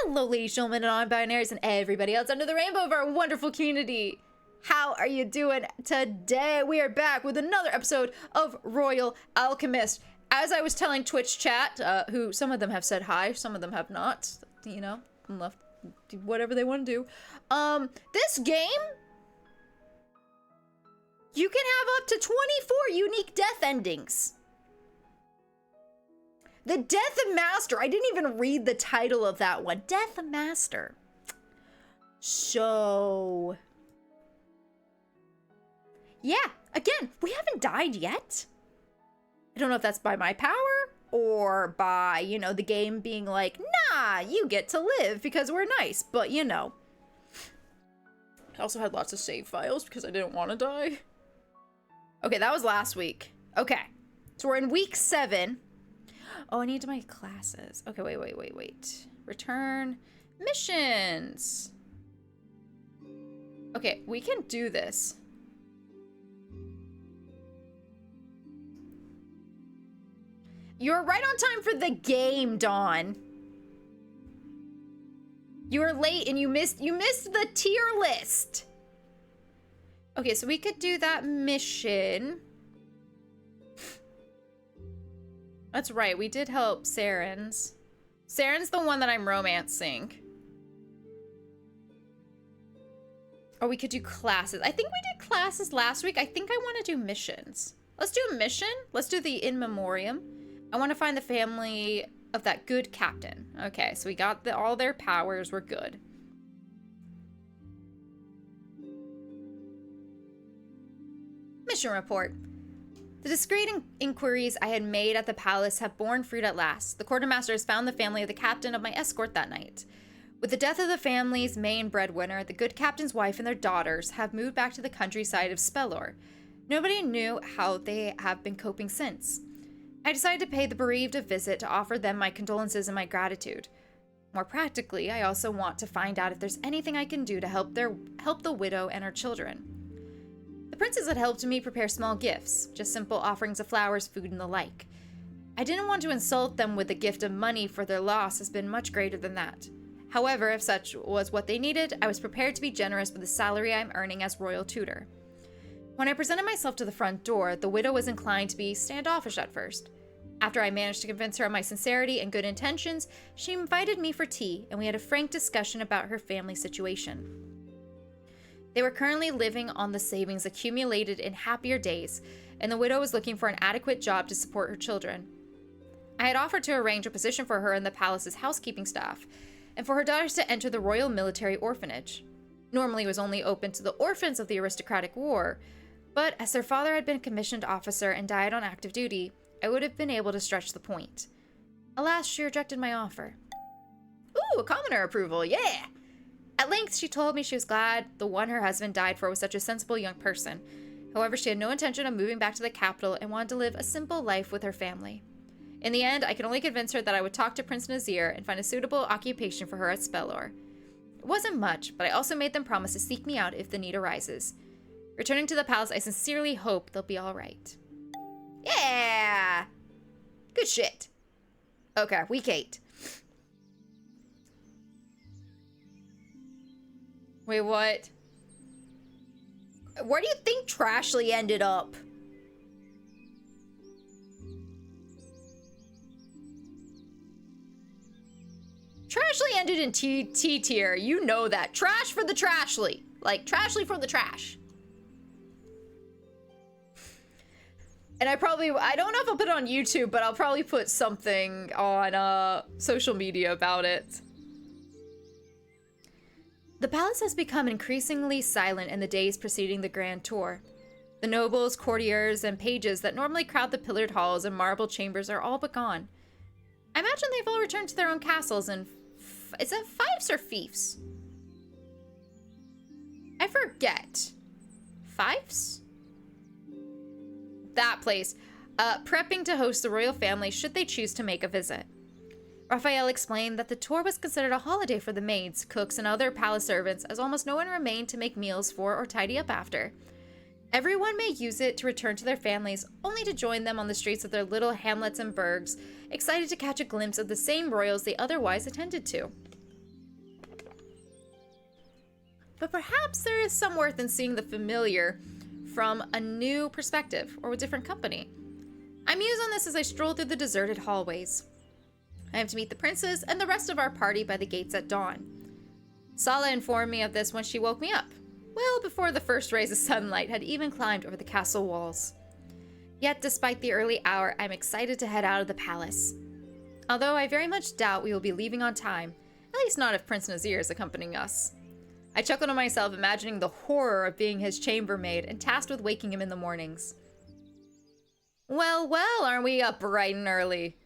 Hello, ladies, gentlemen, and non-binaries, and everybody else under the rainbow of our wonderful community. How are you doing today? We are back with another episode of Royal Alchemist. As I was telling Twitch chat, who some of them have said hi, some of them have not, you know, left whatever they want to do. This game, you can have up to 24 unique death endings. The Death Master. I didn't even read the title of that one. Death Master. So, yeah, again, we haven't died yet. I don't know if that's by my power or by, you know, the game being like, nah, you get to live because we're nice. But, you know. I also had lots of save files because I didn't want to die. Okay, that was last week. Okay, so we're in week 7. Oh, I need my classes. Okay, wait. Return missions. Okay, we can do this. You're right on time for the game, Dawn. You were late and you missed the tier list. Okay, so we could do that mission. That's right, we did help Saren's. Saren's the one that I'm romancing. Or we could do classes. I think we did classes last week. I think I want to do missions. Let's do a mission. Let's do the in memoriam. I want to find the family of that good captain. Okay, so we got all their powers. We're good. Mission report. The discreet inquiries I had made at the palace have borne fruit at last. The quartermaster has found the family of the captain of my escort that night. With the death of the family's main breadwinner, the good captain's wife and their daughters have moved back to the countryside of Spellor. Nobody knew how they have been coping since. I decided to pay the bereaved a visit to offer them my condolences and my gratitude. More practically, I also want to find out if there's anything I can do to help the widow and her children. The princes had helped me prepare small gifts, just simple offerings of flowers, food, and the like. I didn't want to insult them with the gift of money, for their loss has been much greater than that. However, if such was what they needed, I was prepared to be generous with the salary I'm earning as royal tutor. When I presented myself to the front door, the widow was inclined to be standoffish at first. After I managed to convince her of my sincerity and good intentions, she invited me for tea, and we had a frank discussion about her family situation. They were currently living on the savings accumulated in happier days, and the widow was looking for an adequate job to support her children. I had offered to arrange a position for her in the palace's housekeeping staff, and for her daughters to enter the Royal Military Orphanage. Normally it was only open to the orphans of the aristocratic war, but as their father had been a commissioned officer and died on active duty, I would have been able to stretch the point. Alas, she rejected my offer. Ooh, a commoner approval, yeah! At length, she told me she was glad the one her husband died for was such a sensible young person. However, she had no intention of moving back to the capital and wanted to live a simple life with her family. In the end, I could only convince her that I would talk to Prince Nazir and find a suitable occupation for her at Spellor. It wasn't much, but I also made them promise to seek me out if the need arises. Returning to the palace, I sincerely hope they'll be all right. Yeah! Good shit. Okay, week 8. Wait, what? Where do you think Trashly ended up? Trashly ended in T tier. You know that. Trash for the Trashly. Like, Trashly for the trash. And I don't know if I'll put it on YouTube, but I'll probably put something on social media about it. The palace has become increasingly silent in the days preceding the grand tour. The nobles, courtiers, and pages that normally crowd the pillared halls and marble chambers are all but gone. I imagine they've all returned to their own castles and... is it fiefs or fiefs? I forget. Fiefs? That place. Prepping to host the royal family should they choose to make a visit. Raphael explained that the tour was considered a holiday for the maids, cooks, and other palace servants, as almost no one remained to make meals for or tidy up after. Everyone may use it to return to their families, only to join them on the streets of their little hamlets and burgs, excited to catch a glimpse of the same royals they otherwise attended to. but perhaps there is some worth in seeing the familiar from a new perspective or with different company. I muse on this as I stroll through the deserted hallways. I am to meet the princes and the rest of our party by the gates at dawn. Sala informed me of this when she woke me up, well before the first rays of sunlight had even climbed over the castle walls. Yet, despite the early hour, I'm excited to head out of the palace. Although I very much doubt we will be leaving on time, at least not if Prince Nazir is accompanying us. I chuckle to myself, imagining the horror of being his chambermaid and tasked with waking him in the mornings. Well, aren't we up bright and early?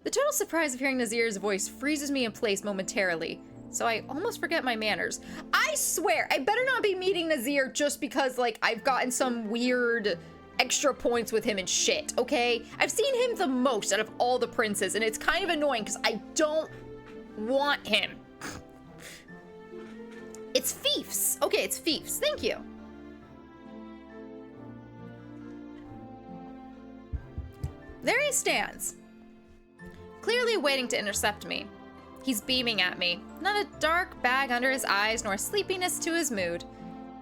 The total surprise of hearing Nazir's voice freezes me in place momentarily, so I almost forget my manners. I swear, I better not be meeting Nazir just because, like, I've gotten some weird extra points with him and shit, okay? I've seen him the most out of all the princes, and it's kind of annoying because I don't want him. It's fiefs. Okay, it's fiefs. Thank you. There he stands, clearly waiting to intercept me. He's beaming at me, not a dark bag under his eyes nor sleepiness to his mood.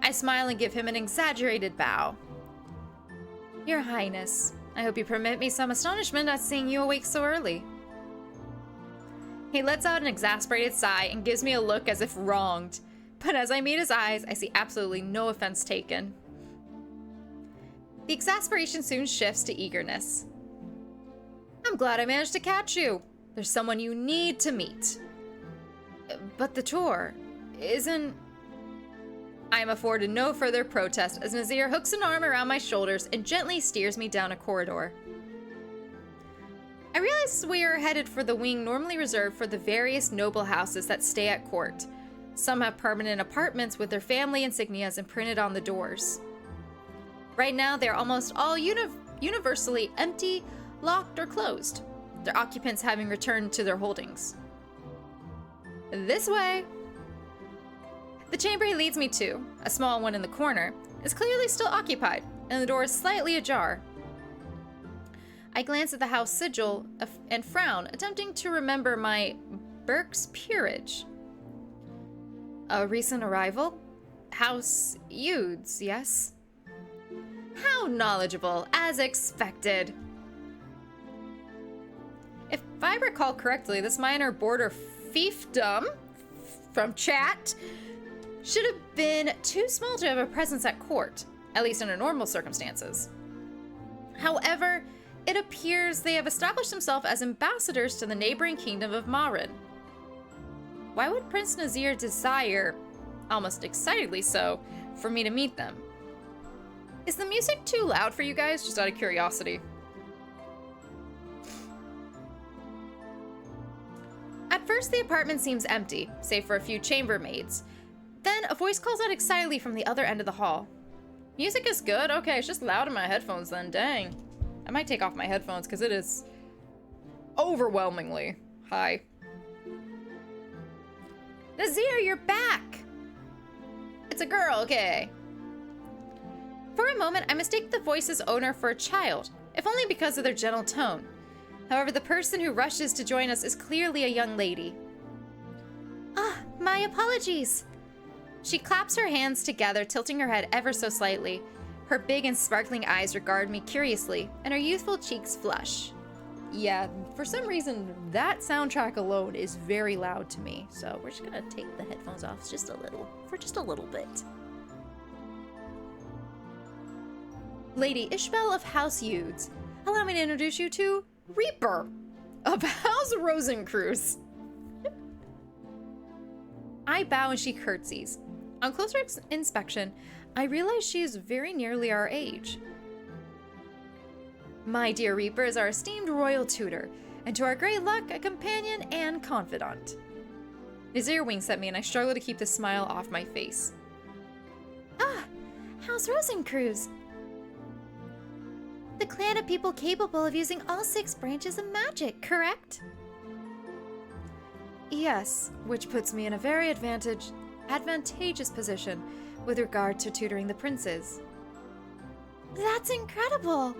I smile and give him an exaggerated bow. Your Highness, I hope you permit me some astonishment at seeing you awake so early. He lets out an exasperated sigh and gives me a look as if wronged, but as I meet his eyes, I see absolutely no offense taken. The exasperation soon shifts to eagerness. I'm glad I managed to catch you. There's someone you need to meet. But the tour isn't... I am afforded no further protest as Nazir hooks an arm around my shoulders and gently steers me down a corridor. I realize we are headed for the wing normally reserved for the various noble houses that stay at court. Some have permanent apartments with their family insignias imprinted on the doors. Right now, they are almost all universally empty, locked, or closed, their occupants having returned to their holdings. This way. The chamber he leads me to, a small one in the corner, is clearly still occupied, and the door is slightly ajar. I glance at the house sigil and frown, attempting to remember my Burke's peerage. A recent arrival? House Eudes, yes? How knowledgeable, as expected. If I recall correctly, this minor border fiefdom from chat should have been too small to have a presence at court, at least under normal circumstances. However, it appears they have established themselves as ambassadors to the neighboring kingdom of Marin. Why would Prince Nazir desire, almost excitedly so, for me to meet them? Is the music too loud for you guys, just out of curiosity? At first, the apartment seems empty, save for a few chambermaids. Then, a voice calls out excitedly from the other end of the hall. Music is good? Okay, it's just loud in my headphones then, dang. I might take off my headphones because it is overwhelmingly high. Nazir, you're back! It's a girl, okay. For a moment, I mistake the voice's owner for a child, if only because of their gentle tone. However, the person who rushes to join us is clearly a young lady. Ah, my apologies. She claps her hands together, tilting her head ever so slightly. Her big and sparkling eyes regard me curiously, and her youthful cheeks flush. Yeah, for some reason, that soundtrack alone is very loud to me, so we're just gonna take the headphones off for just a little bit. Lady Ishbel of House Eudes, allow me to introduce you to Reaper of House Rosencreuz. I bow and she curtsies. On closer inspection, I realize she is very nearly our age. My dear Reaper is our esteemed royal tutor, and to our great luck, a companion and confidant. Nazir winks at me and I struggle to keep the smile off my face. Ah, House Rosencreuz. The clan of people capable of using all 6 branches of magic, correct? Yes, which puts me in a very advantageous position with regard to tutoring the princes. That's incredible!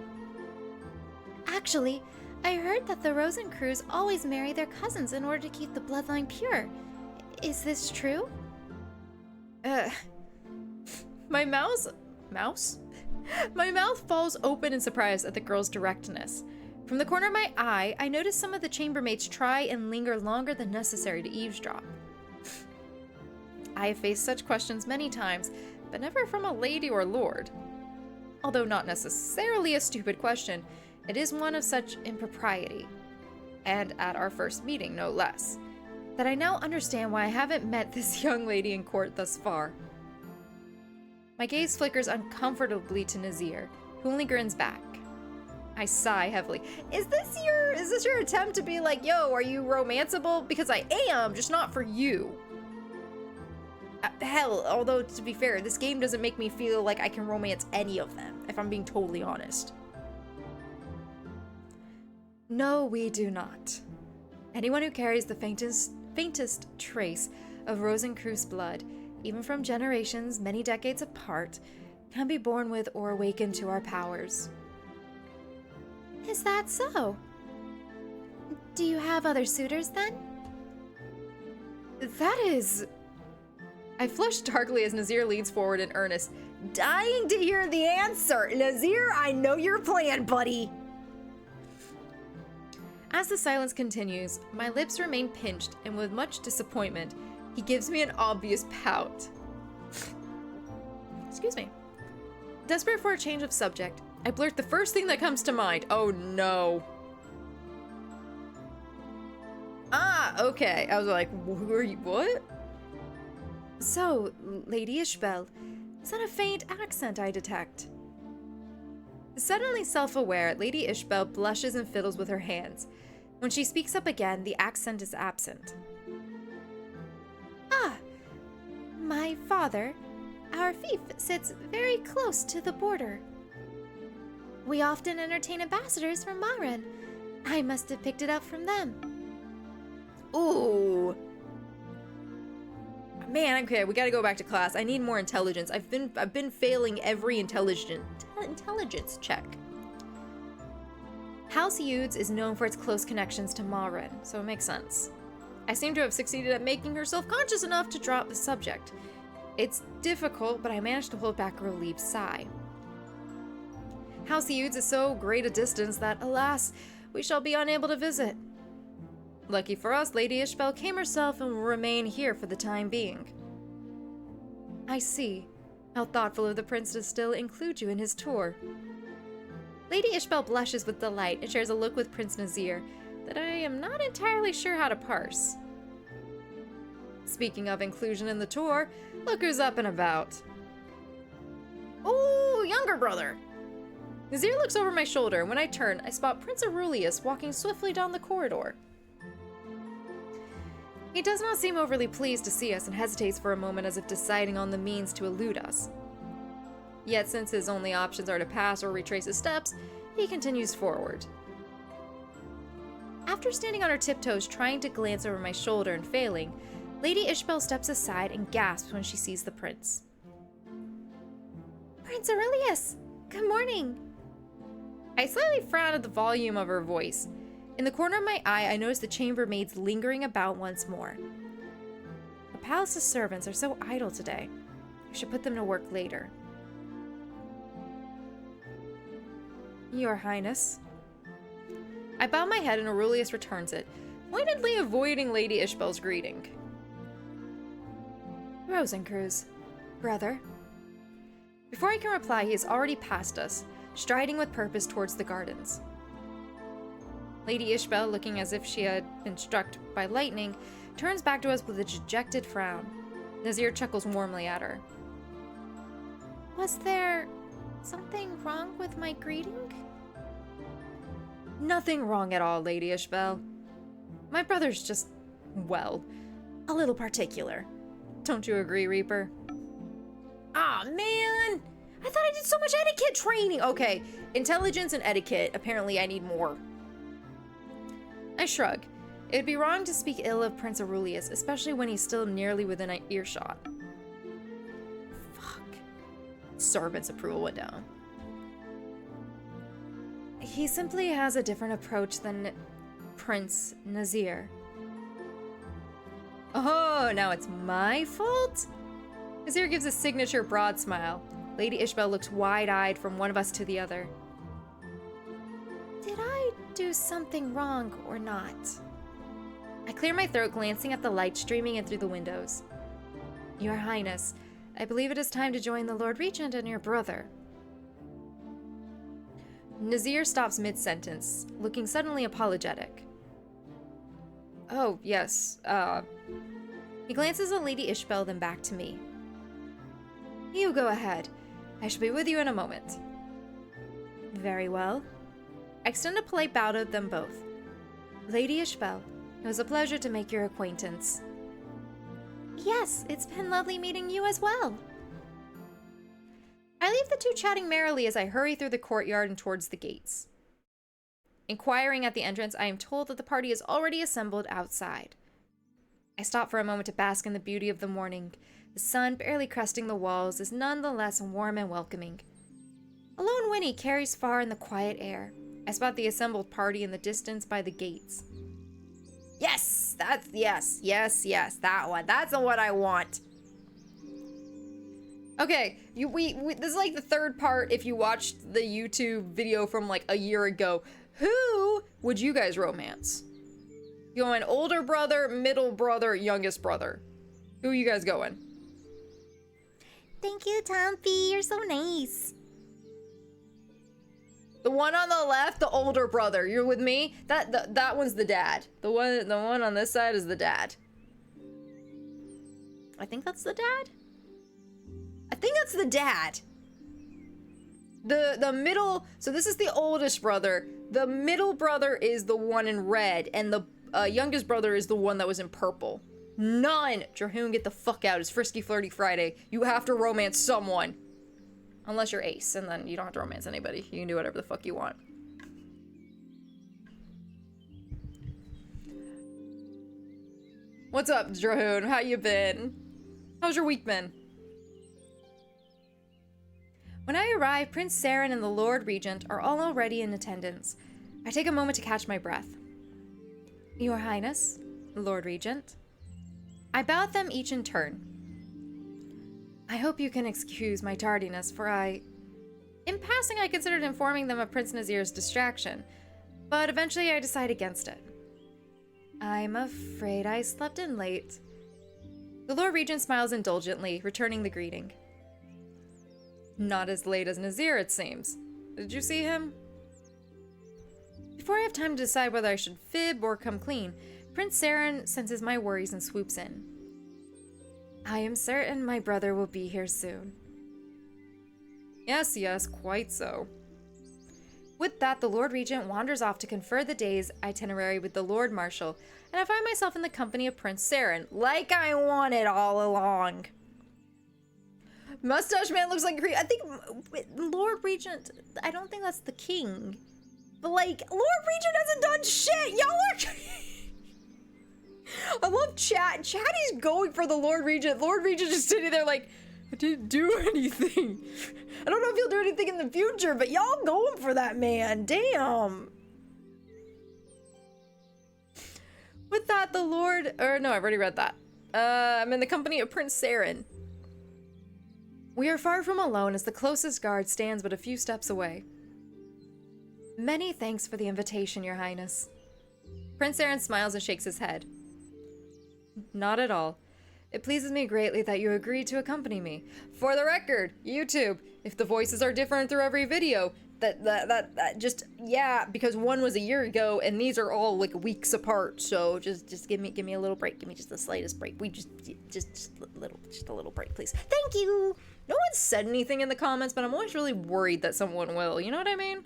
Actually, I heard that the Rosencreuz always marry their cousins in order to keep the bloodline pure. Is this true? Uh, my mouse? My mouth falls open in surprise at the girl's directness. From the corner of my eye, I notice some of the chambermaids try and linger longer than necessary to eavesdrop. I have faced such questions many times, but never from a lady or lord. Although not necessarily a stupid question, it is one of such impropriety, and at our first meeting no less, that I now understand why I haven't met this young lady in court thus far. My gaze flickers uncomfortably to Nazir, who only grins back. I sigh heavily. Is this your attempt to be like, yo, are you romanceable? Because I am, just not for you. Hell, although to be fair, this game doesn't make me feel like I can romance any of them, if I'm being totally honest. No, we do not. Anyone who carries the faintest trace of Rosencreutz blood, even from generations many decades apart, can be born with or awakened to our powers. Is that so? Do you have other suitors then? That is... I flush darkly as Nazir leans forward in earnest, dying to hear the answer. Nazir, I know your plan, buddy. As the silence continues, my lips remain pinched, and with much disappointment, he gives me an obvious pout. Excuse me. Desperate for a change of subject, I blurt the first thing that comes to mind. Oh no. Ah, okay. I was like, who are you? What? So, Lady Ishbel, is that a faint accent I detect? Suddenly self-aware, Lady Ishbel blushes and fiddles with her hands. When she speaks up again, the accent is absent. Ah, my father, our fief, sits very close to the border. We often entertain ambassadors from Maren. I must have picked it up from them. Ooh. Man, okay, we gotta go back to class. I need more intelligence. I've been failing every intelligence check. House Yudes is known for its close connections to Maren, so it makes sense. I seem to have succeeded at making her self-conscious enough to drop the subject. It's difficult, but I managed to hold back a relieved sigh. House Yudes is so great a distance that, alas, we shall be unable to visit. Lucky for us, Lady Ishbel came herself and will remain here for the time being. I see. How thoughtful of the prince to still include you in his tour. Lady Ishbel blushes with delight and shares a look with Prince Nazir that I am not entirely sure how to parse. Speaking of inclusion in the tour, look who's up and about. Ooh, younger brother! Nazir looks over my shoulder, and when I turn, I spot Prince Aurelius walking swiftly down the corridor. He does not seem overly pleased to see us and hesitates for a moment as if deciding on the means to elude us. Yet since his only options are to pass or retrace his steps, he continues forward. After standing on her tiptoes trying to glance over my shoulder and failing, Lady Ishbel steps aside and gasps when she sees the prince. Prince Aurelius! Good morning! I slightly frown at the volume of her voice. In the corner of my eye, I notice the chambermaids lingering about once more. The palace's servants are so idle today. I should put them to work later. Your Highness. I bow my head and Aurelius returns it, pointedly avoiding Lady Ishbel's greeting. Rosencreutz, brother. Before I can reply, he has already passed us, striding with purpose towards the gardens. Lady Ishbel, looking as if she had been struck by lightning, turns back to us with a dejected frown. Nazir chuckles warmly at her. Was there something wrong with my greeting? Nothing wrong at all, Lady Ishbel. My brother's just, well, a little particular. Don't you agree, Reaper? Aw, man! I thought I did so much etiquette training! Okay, intelligence and etiquette. Apparently I need more. I shrug. It'd be wrong to speak ill of Prince Aurelius, especially when he's still nearly within an earshot. Fuck. Servant's approval went down. He simply has a different approach than Prince Nazir. Oh, now it's my fault? Nazir gives a signature broad smile. Lady Ishbel looks wide-eyed from one of us to the other. Did I do something wrong or not? I clear my throat, glancing at the light streaming in through the windows. Your Highness, I believe it is time to join the Lord Regent and your brother. Nazir stops mid-sentence, looking suddenly apologetic. Oh, yes, He glances at Lady Ishbel, then back to me. You go ahead. I shall be with you in a moment. Very well. I extend a polite bow to them both. Lady Ishbel, it was a pleasure to make your acquaintance. Yes, it's been lovely meeting you as well. I leave the two chatting merrily as I hurry through the courtyard and towards the gates. Inquiring at the entrance, I am told that the party is already assembled outside. I stop for a moment to bask in the beauty of the morning. The sun, barely cresting the walls, is nonetheless warm and welcoming. A lone whinny carries far in the quiet air. I spot the assembled party in the distance by the gates. Yes, yes, that one. That's the one I want. Okay, this is like the third part if you watched the YouTube video from like a year ago. Who would you guys romance? You going older brother, middle brother, youngest brother? Who are you guys going? Thank you, Tomfy. You're so nice. The one on the left, the older brother. You're with me? That one's the dad. The one on this side is the dad. I think that's the dad. I think that's the dad. The middle, so this is the oldest brother. The middle brother is the one in red, and the youngest brother is the one that was in purple. None! Drahoon, get the fuck out. It's Frisky Flirty Friday. You have to romance someone. Unless you're Ace, and then you don't have to romance anybody. You can do whatever the fuck you want. What's up, Drahoon? How you been? How's your week been? When I arrive, Prince Saren and the Lord Regent are all already in attendance. I take a moment to catch my breath. Your Highness, Lord Regent. I bow at them each in turn. I hope you can excuse my tardiness, for in passing, I considered informing them of Prince Nazir's distraction, but eventually I decide against it. I'm afraid I slept in late. The Lord Regent smiles indulgently, returning the greeting. Not as late as Nazir, it seems. Did you see him? Before I have time to decide whether I should fib or come clean, Prince Saren senses my worries and swoops in. I am certain my brother will be here soon. Yes, quite so. With that, the Lord Regent wanders off to confer the day's itinerary with the Lord Marshal, and I find myself in the company of Prince Saren, like I wanted all along. Mustache Man looks like a creep. I think Lord Regent, I don't think that's the king. But like, Lord Regent hasn't done shit! Y'all are... I love chat. Chatty's going for the Lord Regent. Lord Regent just sitting there like, I didn't do anything. I don't know if he'll do anything in the future, but y'all going for that man. Damn. With that, the Lord... no, I've already read that. I'm in the company of Prince Saren. We are far from alone as the closest guard stands but a few steps away. Many thanks for the invitation, Your Highness. Prince Saren smiles and shakes his head. Not at all. It pleases me greatly that you agreed to accompany me. For the record, YouTube, if the voices are different through every video, that just, yeah, because one was a year ago and these are all like weeks apart, so just give me a little break. Give me just the slightest break. We just a little break, please. Thank you. No one said anything in the comments, but I'm always really worried that someone will. You know what I mean?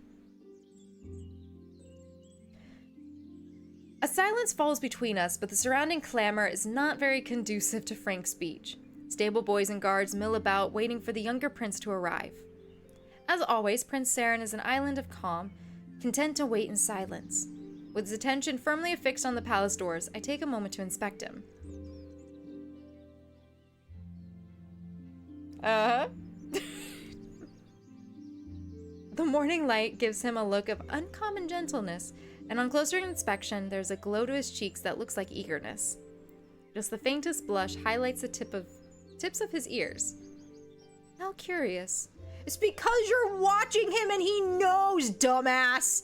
A silence falls between us, but the surrounding clamor is not very conducive to frank speech. Stable boys and guards mill about, waiting for the younger prince to arrive. As always, Prince Saren is an island of calm, content to wait in silence. With his attention firmly affixed on the palace doors, I take a moment to inspect him. The morning light gives him a look of uncommon gentleness, and on closer inspection, there's a glow to his cheeks that looks like eagerness. Just the faintest blush highlights the tip tips of his ears. How curious. It's because you're watching him and he knows, dumbass!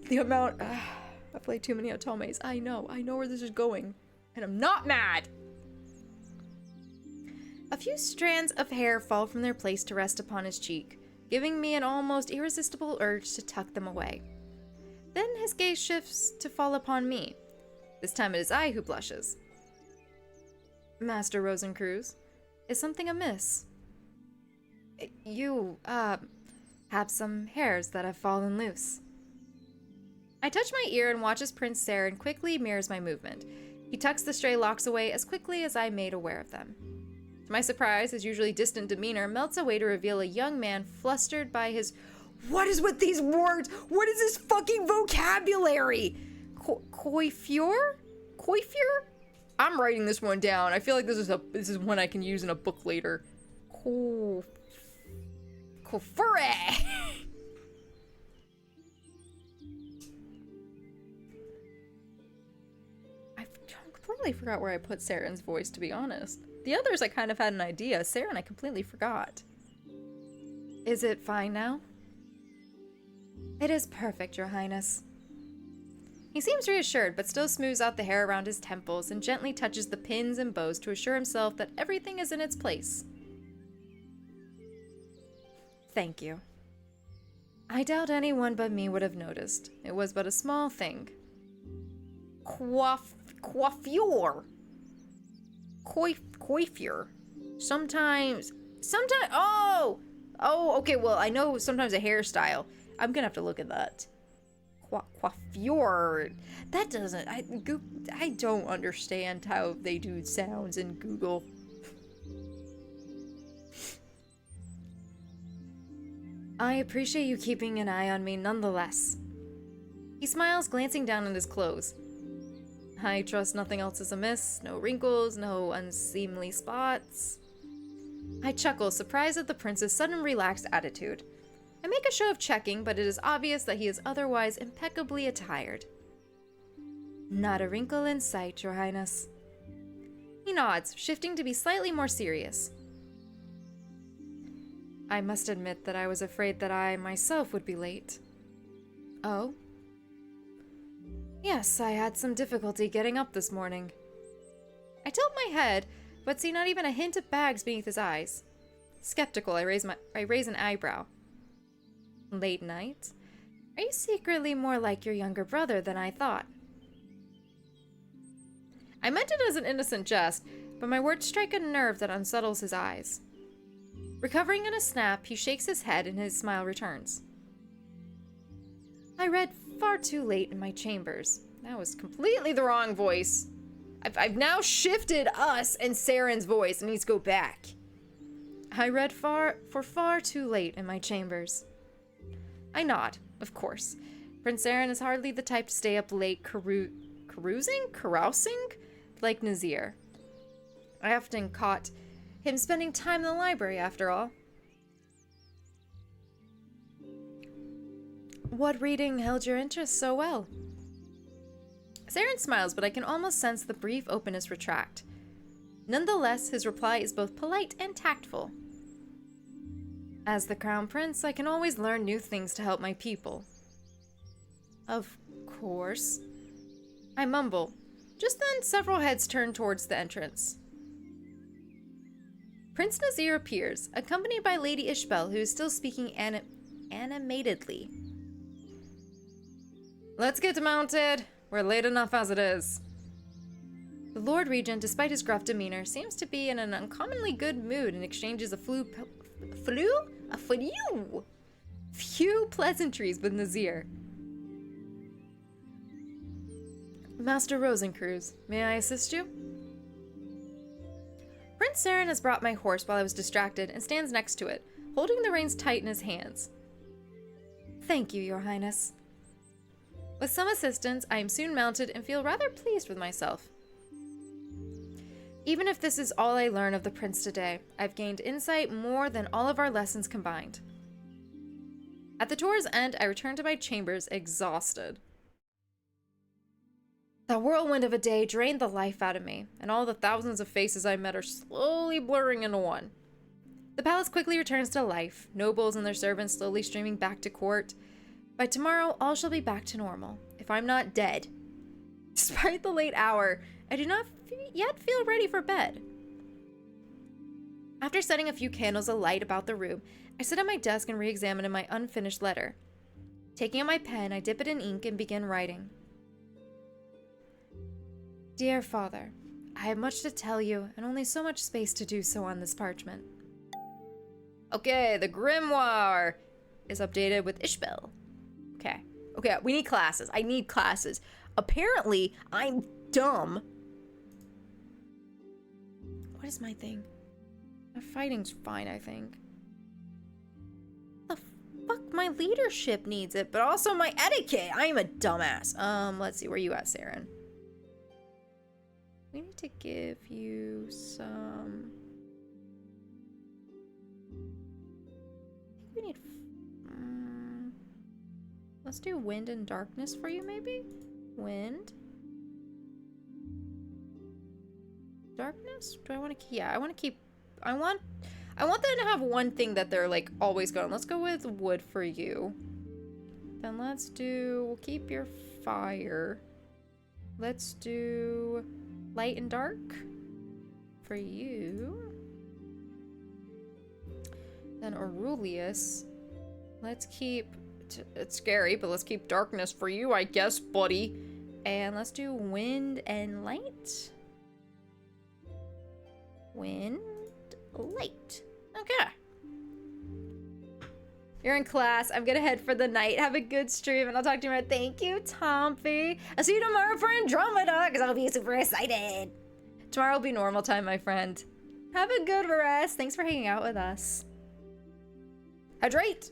The amount... I've played too many otomes. I know where this is going. And I'm not mad! A few strands of hair fall from their place to rest upon his cheek, giving me an almost irresistible urge to tuck them away. Then his gaze shifts to fall upon me. This time it is I who blushes. Master Rosencruz, is something amiss? You, have some hairs that have fallen loose. I touch my ear and watch as Prince Saren quickly mirrors my movement. He tucks the stray locks away as quickly as I made aware of them. To my surprise, his usually distant demeanor melts away to reveal a young man flustered by his... What is with these words? What is this fucking vocabulary? Coiffure? Coiffure? I'm writing this one down. I feel like this is one I can use in a book later. Coiffure. I completely forgot where I put Saren's voice, to be honest. The others I kind of had an idea. Saren I completely forgot. Is it fine now? It is perfect, Your Highness. He seems reassured, but still smooths out the hair around his temples and gently touches the pins and bows to assure himself that everything is in its place. Thank you. I doubt anyone but me would have noticed. It was but a small thing. Coiffure. Coiffure. Sometimes, oh, okay, well, I know sometimes a hairstyle. I'm gonna have to look at that. Coiffure. That doesn't, I don't understand how they do sounds in Google. I appreciate you keeping an eye on me nonetheless. He smiles, glancing down at his clothes. I trust nothing else is amiss, no wrinkles, no unseemly spots. I chuckle, surprised at the prince's sudden relaxed attitude. I make a show of checking, but it is obvious that he is otherwise impeccably attired. Not a wrinkle in sight, Your Highness. He nods, shifting to be slightly more serious. I must admit that I was afraid that I myself would be late. Oh? Yes, I had some difficulty getting up this morning. I tilt my head, but see not even a hint of bags beneath his eyes. Skeptical, I raise an eyebrow. Late night? Are you secretly more like your younger brother than I thought? I meant it as an innocent jest, but my words strike a nerve that unsettles his eyes. Recovering in a snap, he shakes his head and his smile returns. I read far too late in my chambers. That was completely the wrong voice. I've now shifted us and Saren's voice. It needs to go back. I read far too late in my chambers. I nod, of course. Prince Saren is hardly the type to stay up late carousing, like Nazir. I often caught him spending time in the library, after all. What reading held your interest so well? Saren smiles, but I can almost sense the brief openness retract. Nonetheless, his reply is both polite and tactful. As the Crown Prince, I can always learn new things to help my people. Of course. I mumble. Just then, several heads turn towards the entrance. Prince Nazir appears, accompanied by Lady Ishbel, who is still speaking animatedly. Let's get mounted. We're late enough as it is. The Lord Regent, despite his gruff demeanor, seems to be in an uncommonly good mood and exchanges a few pleasantries with Nazir. Master Rosencruz, may I assist you? Prince Saren has brought my horse while I was distracted and stands next to it, holding the reins tight in his hands. Thank you, Your Highness. With some assistance, I am soon mounted and feel rather pleased with myself. Even if this is all I learn of the prince today, I've gained insight more than all of our lessons combined. At the tour's end, I return to my chambers exhausted. That whirlwind of a day drained the life out of me, and all the thousands of faces I met are slowly blurring into one. The palace quickly returns to life, nobles and their servants slowly streaming back to court. By tomorrow, all shall be back to normal, if I'm not dead. Despite the late hour, I do not yet feel ready for bed. After setting a few candles alight about the room, I sit at my desk and re-examine my unfinished letter. Taking out my pen, I dip it in ink and begin writing. Dear Father, I have much to tell you and only so much space to do so on this parchment. Okay, the grimoire is updated with Ishbel. Okay, we need classes. I need classes. Apparently, I'm dumb. What is my thing? My fighting's fine, I think. The fuck? My leadership needs it, but also my etiquette. I am a dumbass. Let's see. Where you at, Saren? We need to give you some... I think we need... let's do wind and darkness for you, maybe? Wind. Darkness? Do I want to keep... Yeah, I want to keep... I want them to have one thing that they're, like, always going. Let's go with wood for you. Then let's do... We'll keep your fire. Let's do... light and dark for you. Then Aurelius. Let's keep... It's scary, but let's keep darkness for you, I guess, buddy. And let's do wind and light. Wind, light. Okay. You're in class. I'm gonna head for the night. Have a good stream, and I'll talk to you tomorrow. Thank you, Tomfy. I'll see you tomorrow for Andromeda, because I'll be super excited. Tomorrow will be normal time, my friend. Have a good rest. Thanks for hanging out with us. Hydrate.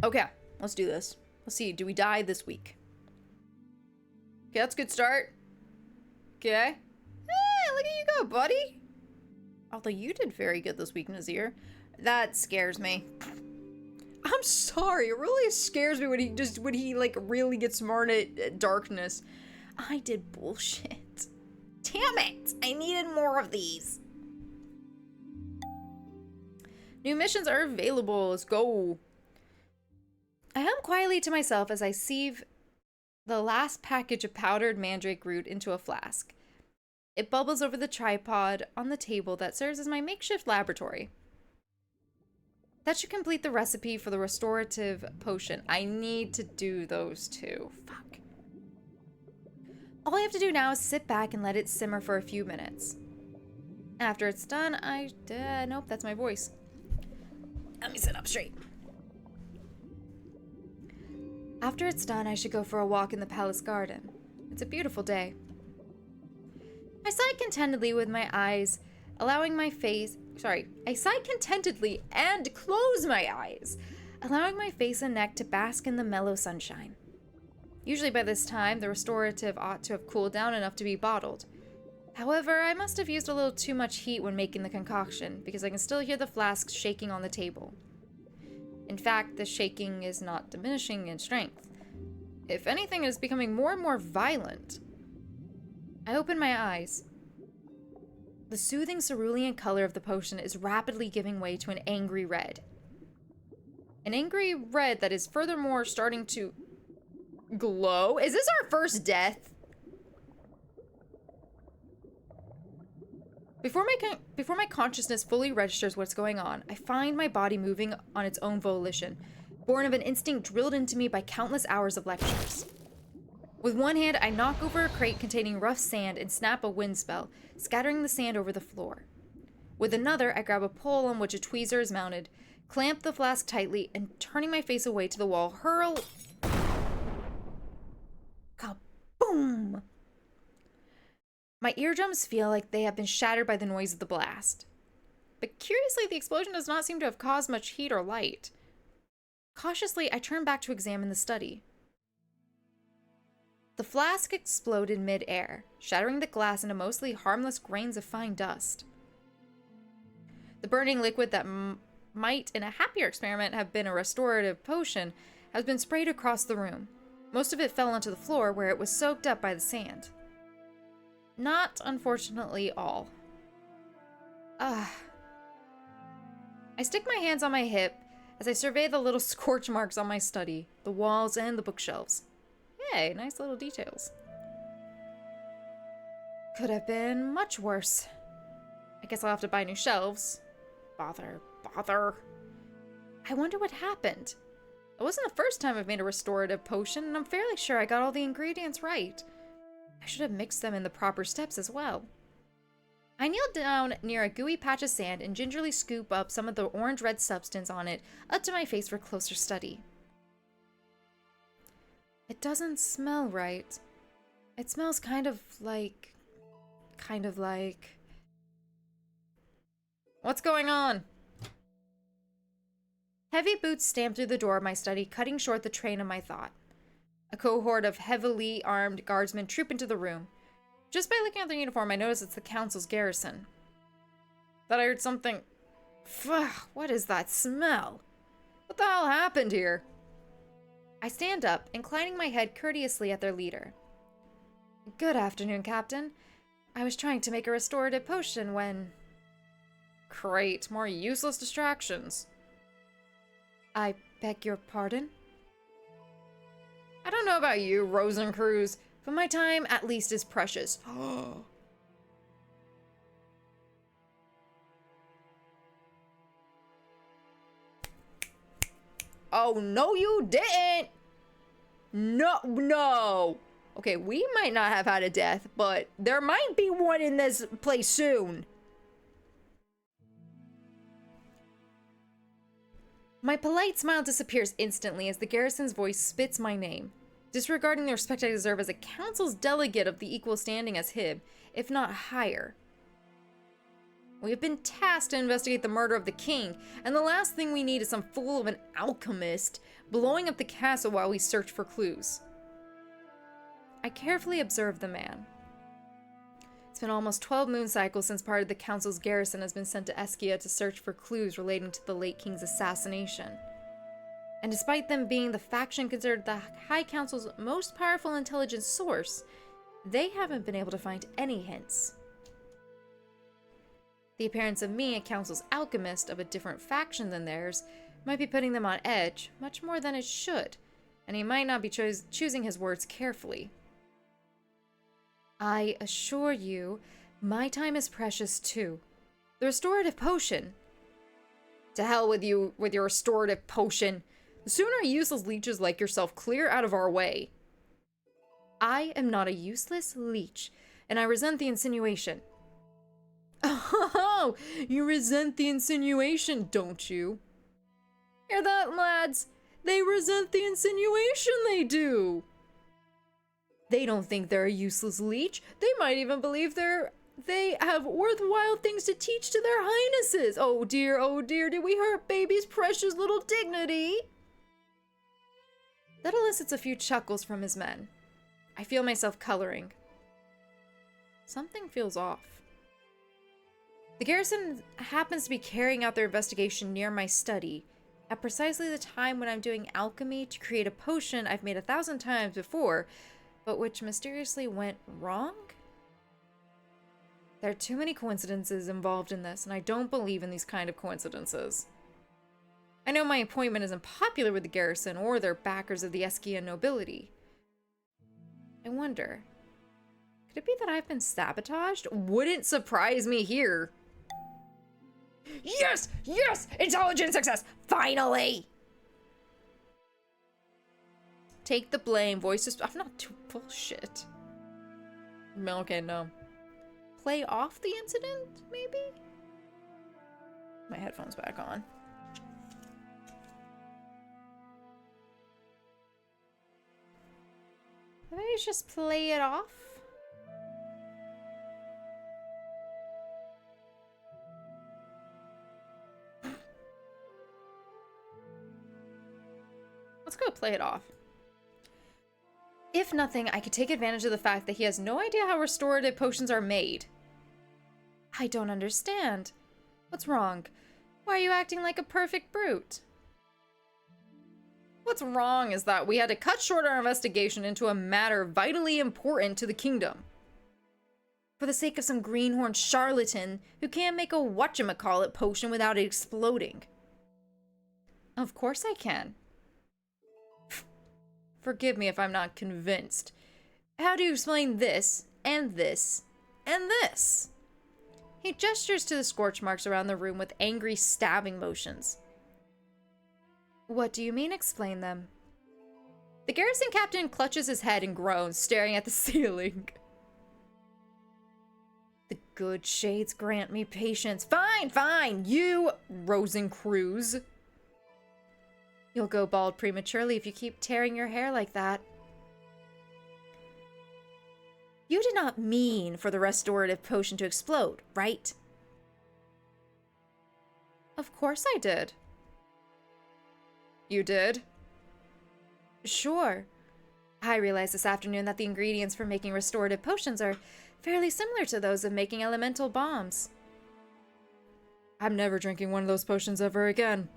Okay, let's do this. Let's see. Do we die this week? Okay, that's a good start. Okay. Hey, look at you go, buddy. Although you did very good this week, Nazir. That scares me. I'm sorry. It really scares me when he like really gets smart at darkness. I did bullshit. Damn it. I needed more of these. New missions are available. Let's go. I hum quietly to myself as I sieve the last package of powdered mandrake root into a flask. It bubbles over the tripod on the table that serves as my makeshift laboratory. That should complete the recipe for the restorative potion. I need to do those two. Fuck. All I have to do now is sit back and let it simmer for a few minutes. After it's done, nope, that's my voice. Let me sit up straight. After it's done, I should go for a walk in the palace garden. It's a beautiful day. I sigh contentedly with my eyes, allowing my face... I sigh contentedly and close my eyes, allowing my face and neck to bask in the mellow sunshine. Usually by this time, the restorative ought to have cooled down enough to be bottled. However, I must have used a little too much heat when making the concoction, because I can still hear the flasks shaking on the table. In fact, the shaking is not diminishing in strength. If anything, it is becoming more and more violent. I open my eyes. The soothing cerulean color of the potion is rapidly giving way to an angry red. An angry red that is furthermore starting to glow. Is this our first death? Before my consciousness fully registers what's going on, I find my body moving on its own volition, born of an instinct drilled into me by countless hours of lectures. With one hand, I knock over a crate containing rough sand and snap a wind spell, scattering the sand over the floor. With another, I grab a pole on which a tweezer is mounted, clamp the flask tightly, and turning my face away to the wall, hurl... Kaboom! My eardrums feel like they have been shattered by the noise of the blast. But curiously, the explosion does not seem to have caused much heat or light. Cautiously, I turn back to examine the study. The flask exploded mid-air, shattering the glass into mostly harmless grains of fine dust. The burning liquid that might, in a happier experiment, have been a restorative potion, has been sprayed across the room, Most of it fell onto the floor where it was soaked up by the sand. Not, unfortunately, all. I stick my hands on my hip as I survey the little scorch marks on my study, the walls, and the bookshelves. Hey, nice little details. Could have been much worse. I guess I'll have to buy new shelves. Bother. I wonder what happened. It wasn't the first time I've made a restorative potion, and I'm fairly sure I got all the ingredients right. I should have mixed them in the proper steps as well. I kneel down near a gooey patch of sand and gingerly scoop up some of the orange-red substance on it up to my face for closer study. It doesn't smell right. It smells kind of like... What's going on? Heavy boots stamp through the door of my study, cutting short the train of my thought. A cohort of heavily armed guardsmen troop into the room. Just by looking at their uniform, I notice it's the council's garrison. Thought I heard something... What is that smell? What the hell happened here? I stand up, inclining my head courteously at their leader. Good afternoon, Captain. I was trying to make a restorative potion when... Great, more useless distractions. I beg your pardon? I don't know about you, Rosencruz, but my time at least is precious. Oh, no you didn't! No! Okay, we might not have had a death, but there might be one in this place soon. My polite smile disappears instantly as the garrison's voice spits my name, disregarding the respect I deserve as a council's delegate of the equal standing as Hib, if not higher. We have been tasked to investigate the murder of the king, and the last thing we need is some fool of an alchemist blowing up the castle while we search for clues. I carefully observe the man. It's been almost 12 moon cycles since part of the council's garrison has been sent to Eskia to search for clues relating to the late king's assassination. And despite them being the faction considered the High Council's most powerful intelligence source, they haven't been able to find any hints. The appearance of me, a council's alchemist of a different faction than theirs, might be putting them on edge, much more than it should, and he might not be choosing his words carefully. I assure you, my time is precious too. The restorative potion. To hell with you, with your restorative potion. The sooner useless leeches like yourself clear out of our way. I am not a useless leech, and I resent the insinuation. Oh, you resent the insinuation, don't you? Hear that, lads? They resent the insinuation, they do. They don't think they're a useless leech. They might even believe they have worthwhile things to teach to their highnesses. Oh dear, did we hurt baby's precious little dignity? That elicits a few chuckles from his men. I feel myself coloring. Something feels off. The garrison happens to be carrying out their investigation near my study, at precisely the time when I'm doing alchemy to create a potion I've made 1,000 times before, but which mysteriously went wrong? There are too many coincidences involved in this, and I don't believe in these kind of coincidences. I know my appointment isn't popular with the garrison or their backers of the Eskia nobility. I wonder, could it be that I've been sabotaged? Wouldn't surprise me here. Yes! Yes! Intelligence success! Finally! Take the blame, voices. I'm not too bullshit. Okay, no. Play off the incident, maybe? My headphones back on. Maybe just play it off? Let's go play it off. If nothing, I could take advantage of the fact that he has no idea how restorative potions are made. I don't understand. What's wrong? Why are you acting like a perfect brute? What's wrong is that we had to cut short our investigation into a matter vitally important to the kingdom. For the sake of some greenhorn charlatan who can't make a whatchamacallit potion without it exploding. Of course I can. Forgive me if I'm not convinced. How do you explain this, and this, and this? He gestures to the scorch marks around the room with angry stabbing motions. What do you mean, explain them? The garrison captain clutches his head and groans, staring at the ceiling. The good shades grant me patience. Fine, fine, you, Rosencruz. You'll go bald prematurely if you keep tearing your hair like that. You did not mean for the restorative potion to explode, right? Of course I did. You did? Sure. I realized this afternoon that the ingredients for making restorative potions are fairly similar to those of making elemental bombs. I'm never drinking one of those potions ever again.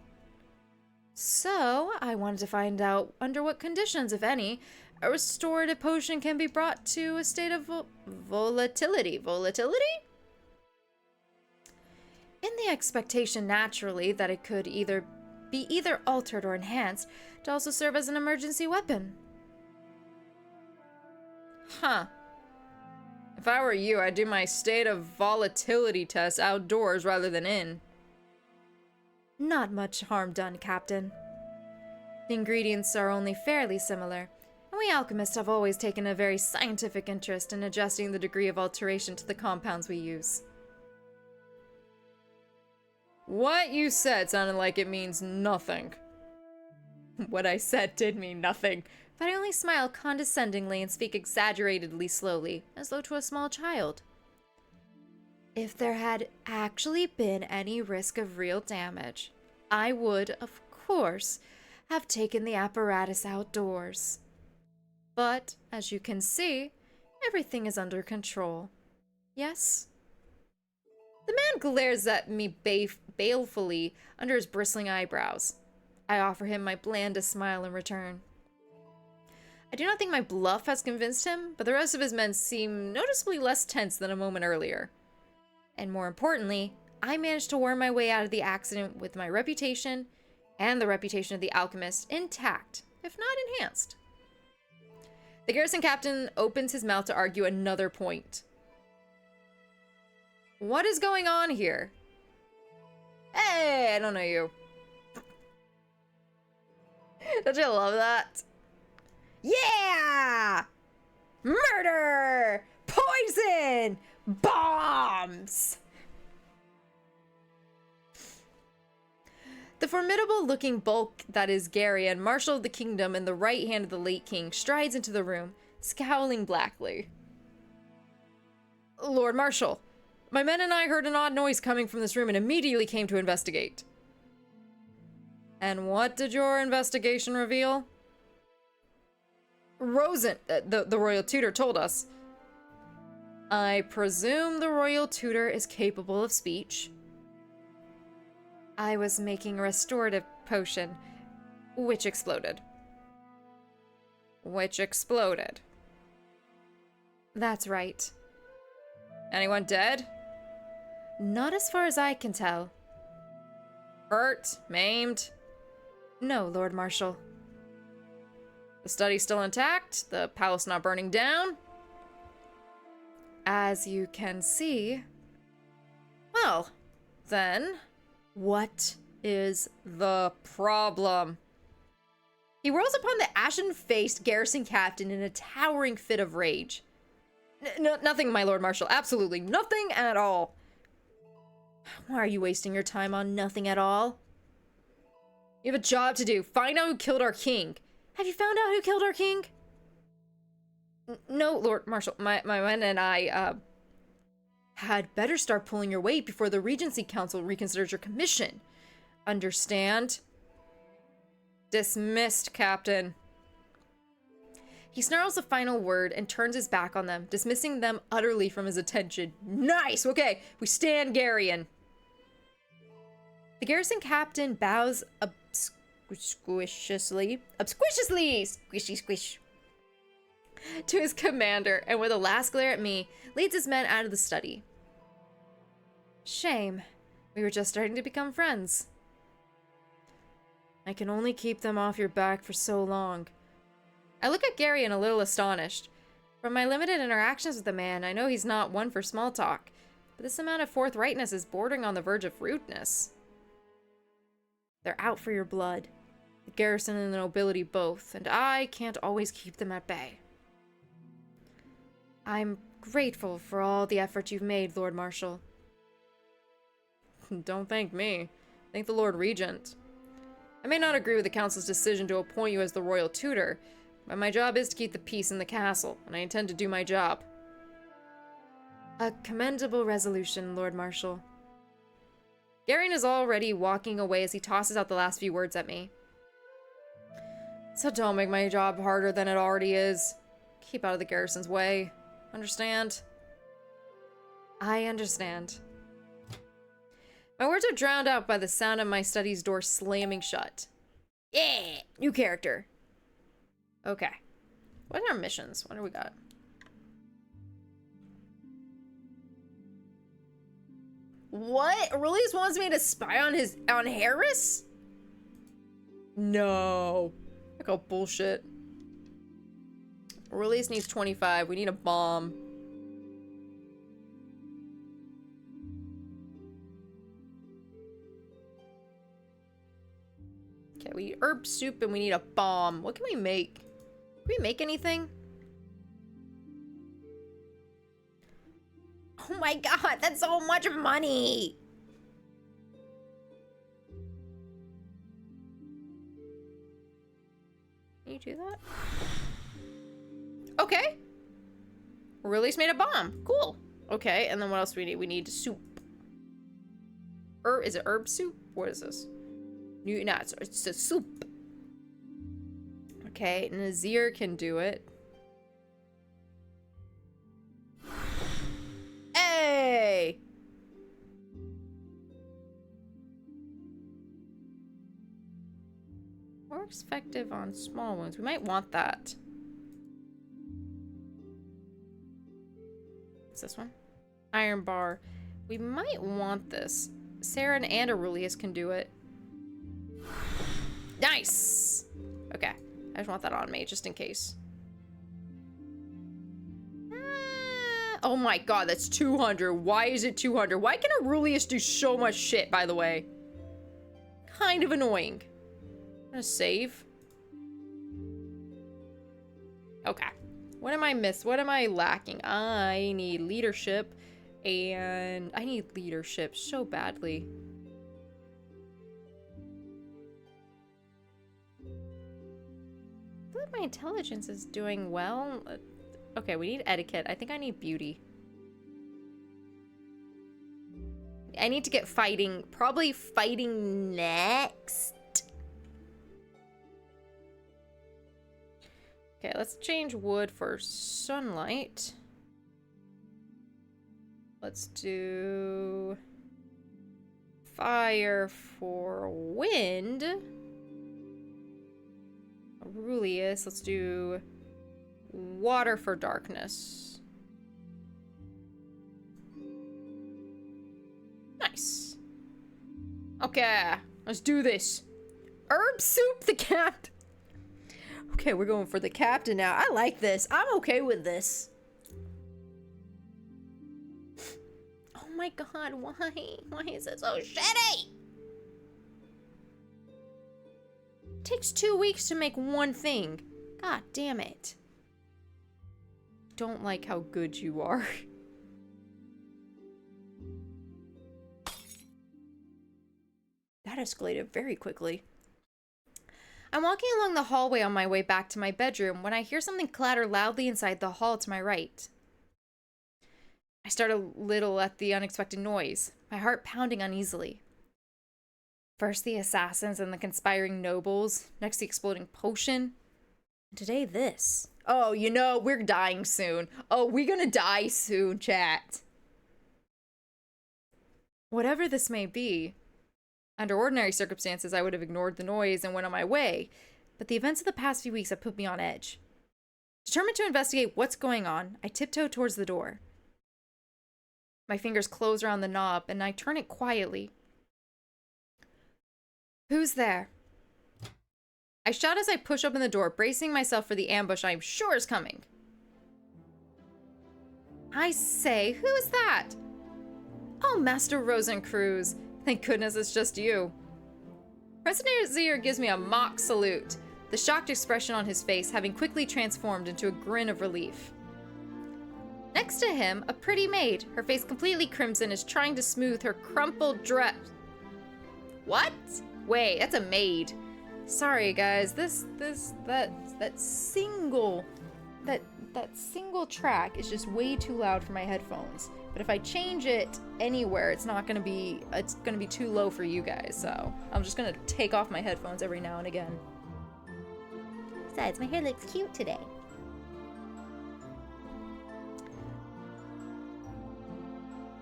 So, I wanted to find out under what conditions, if any, a restorative potion can be brought to a state of volatility. Volatility? In the expectation, naturally, that it could be either altered or enhanced to also serve as an emergency weapon. Huh. If I were you, I'd do my state of volatility test outdoors rather than in. Not much harm done, Captain. The ingredients are only fairly similar, and we alchemists have always taken a very scientific interest in adjusting the degree of alteration to the compounds we use. What you said sounded like it means nothing. What I said did mean nothing, but I only smile condescendingly and speak exaggeratedly slowly, as though to a small child. If there had actually been any risk of real damage, I would, of course, have taken the apparatus outdoors. But, as you can see, everything is under control. Yes? The man glares at me balefully under his bristling eyebrows. I offer him my blandest smile in return. I do not think my bluff has convinced him, but the rest of his men seem noticeably less tense than a moment earlier. And more importantly, I managed to worm my way out of the accident with my reputation and the reputation of the Alchemist intact, if not enhanced. The garrison captain opens his mouth to argue another point. What is going on here? Hey, I don't know you. Don't you love that? Yeah! Murder! Poison! Bombs! The formidable-looking bulk that is Garion, Marshal of the Kingdom and the right hand of the late king, strides into the room, scowling blackly. Lord Marshal, my men and I heard an odd noise coming from this room and immediately came to investigate. And what did your investigation reveal? The royal tutor told us. I presume the royal tutor is capable of speech. I was making a restorative potion, which exploded. Which exploded. That's right. Anyone dead? Not as far as I can tell. Hurt? Maimed? No, Lord Marshal. The study still intact? The palace not burning down? As you can see. Well, then, what is the problem? He whirls upon the ashen-faced garrison captain in a towering fit of rage. Nothing, my Lord Marshal. Absolutely nothing at all. Why are you wasting your time on nothing at all? You have a job to do. Find out who killed our king. Have you found out who killed our king? No, Lord Marshal. My men and I, had better start pulling your weight before the Regency Council reconsiders your commission. Understand? Dismissed, Captain. He snarls a final word and turns his back on them, dismissing them utterly from his attention. Nice! Okay, we stand Garion. The garrison captain bows squishy, squishy squish, to his commander, and with a last glare at me, leads his men out of the study. Shame. We were just starting to become friends. I can only keep them off your back for so long. I look at Gary and a little astonished. From my limited interactions with the man, I know he's not one for small talk, but this amount of forthrightness is bordering on the verge of rudeness. They're out for your blood. The garrison and the nobility both, and I can't always keep them at bay. I'm grateful for all the effort you've made, Lord Marshal. Don't thank me. Thank the Lord Regent. I may not agree with the council's decision to appoint you as the royal tutor, but my job is to keep the peace in the castle, and I intend to do my job. A commendable resolution, Lord Marshal. Garion is already walking away as he tosses out the last few words at me. So don't make my job harder than it already is. Keep out of the garrison's way. Understand? I understand. My words are drowned out by the sound of my study's door slamming shut. Yeah! New character. Okay. What are our missions? What do we got? What? Aurelius wants me to spy on Harris? No. I call bullshit. Aurelius needs 25. We need a bomb. Okay, we need herb soup and we need a bomb. What can we make? Can we make anything? Oh my god, that's so much money! Can you do that? Okay. Aurelius made a bomb. Cool. Okay, and then what else do we need? We need soup. Is it herb soup? What is this? No, it's a soup. Okay, Nazir can do it. Hey! Works effective on small wounds. We might want that. What's this one? Iron bar. We might want this. Sarah and Aurelius can do it. Nice! Okay. I just want that on me, just in case. Oh my god, that's 200. Why is it 200? Why can Aurelius do so much shit, by the way? Kind of annoying. I'm gonna save. Okay. What am I What am I lacking? I need leadership, and I need leadership so badly. I feel like my intelligence is doing well. Okay, we need etiquette. I think I need beauty. I need to get fighting. Probably fighting next. Okay, let's change wood for sunlight. Let's do fire for wind. Aurelius, let's do water for darkness. Nice. Okay, let's do this. Herb soup the captain. Okay, we're going for the captain now. I like this. I'm okay with this. Oh my god, why? Why is it so shitty? It takes 2 weeks to make one thing. God damn it. Don't like how good you are. That escalated very quickly. I'm walking along the hallway on my way back to my bedroom when I hear something clatter loudly inside the hall to my right. I start a little at the unexpected noise, my heart pounding uneasily. First the assassins and the conspiring nobles, next the exploding potion, and today this. Oh, you know, we're dying soon. Oh, we're gonna die soon, chat. Whatever this may be, Under ordinary circumstances, I would have ignored the noise and went on my way, but the events of the past few weeks have put me on edge. Determined to investigate what's going on, I tiptoe towards the door. My fingers close around the knob, and I turn it quietly. Who's there? I shout as I push open the door, bracing myself for the ambush I am sure is coming. I say, who is that? Oh, Master Rosencruz. Thank goodness it's just you. Prince Nazir gives me a mock salute, the shocked expression on his face having quickly transformed into a grin of relief. Next to him, a pretty maid, her face completely crimson, is trying to smooth her crumpled dress. What? Wait, that's a maid. Sorry, guys. That single track is just way too loud for my headphones. But if I change it anywhere, it's gonna be too low for you guys. So I'm just gonna take off my headphones every now and again. Besides, my hair looks cute today.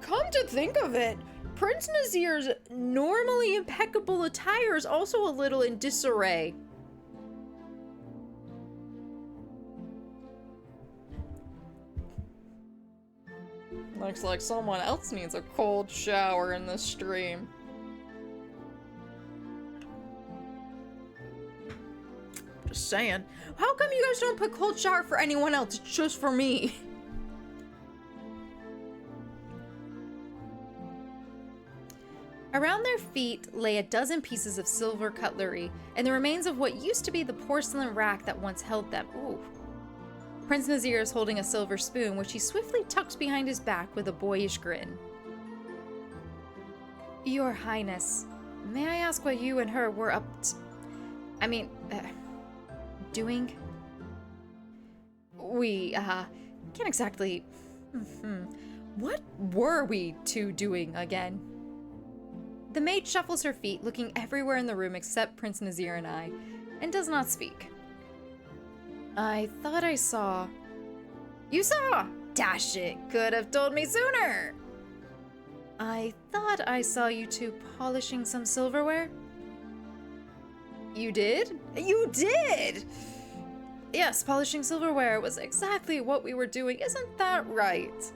Come to think of it, Prince Nazir's normally impeccable attire is also a little in disarray. Looks like someone else needs a cold shower in this stream. Just saying. How come you guys don't put cold shower for anyone else? It's just for me. Around their feet lay a dozen pieces of silver cutlery and the remains of what used to be the porcelain rack that once held them. Ooh. Prince Nazir is holding a silver spoon, which he swiftly tucks behind his back with a boyish grin. Your Highness, may I ask what you and her were doing? We, can't exactly... What were we two doing again? The maid shuffles her feet, looking everywhere in the room except Prince Nazir and I, and does not speak. I thought I saw... You saw? Dash it, could have told me sooner! I thought I saw you two polishing some silverware. You did? You did! Yes, polishing silverware was exactly what we were doing, isn't that right?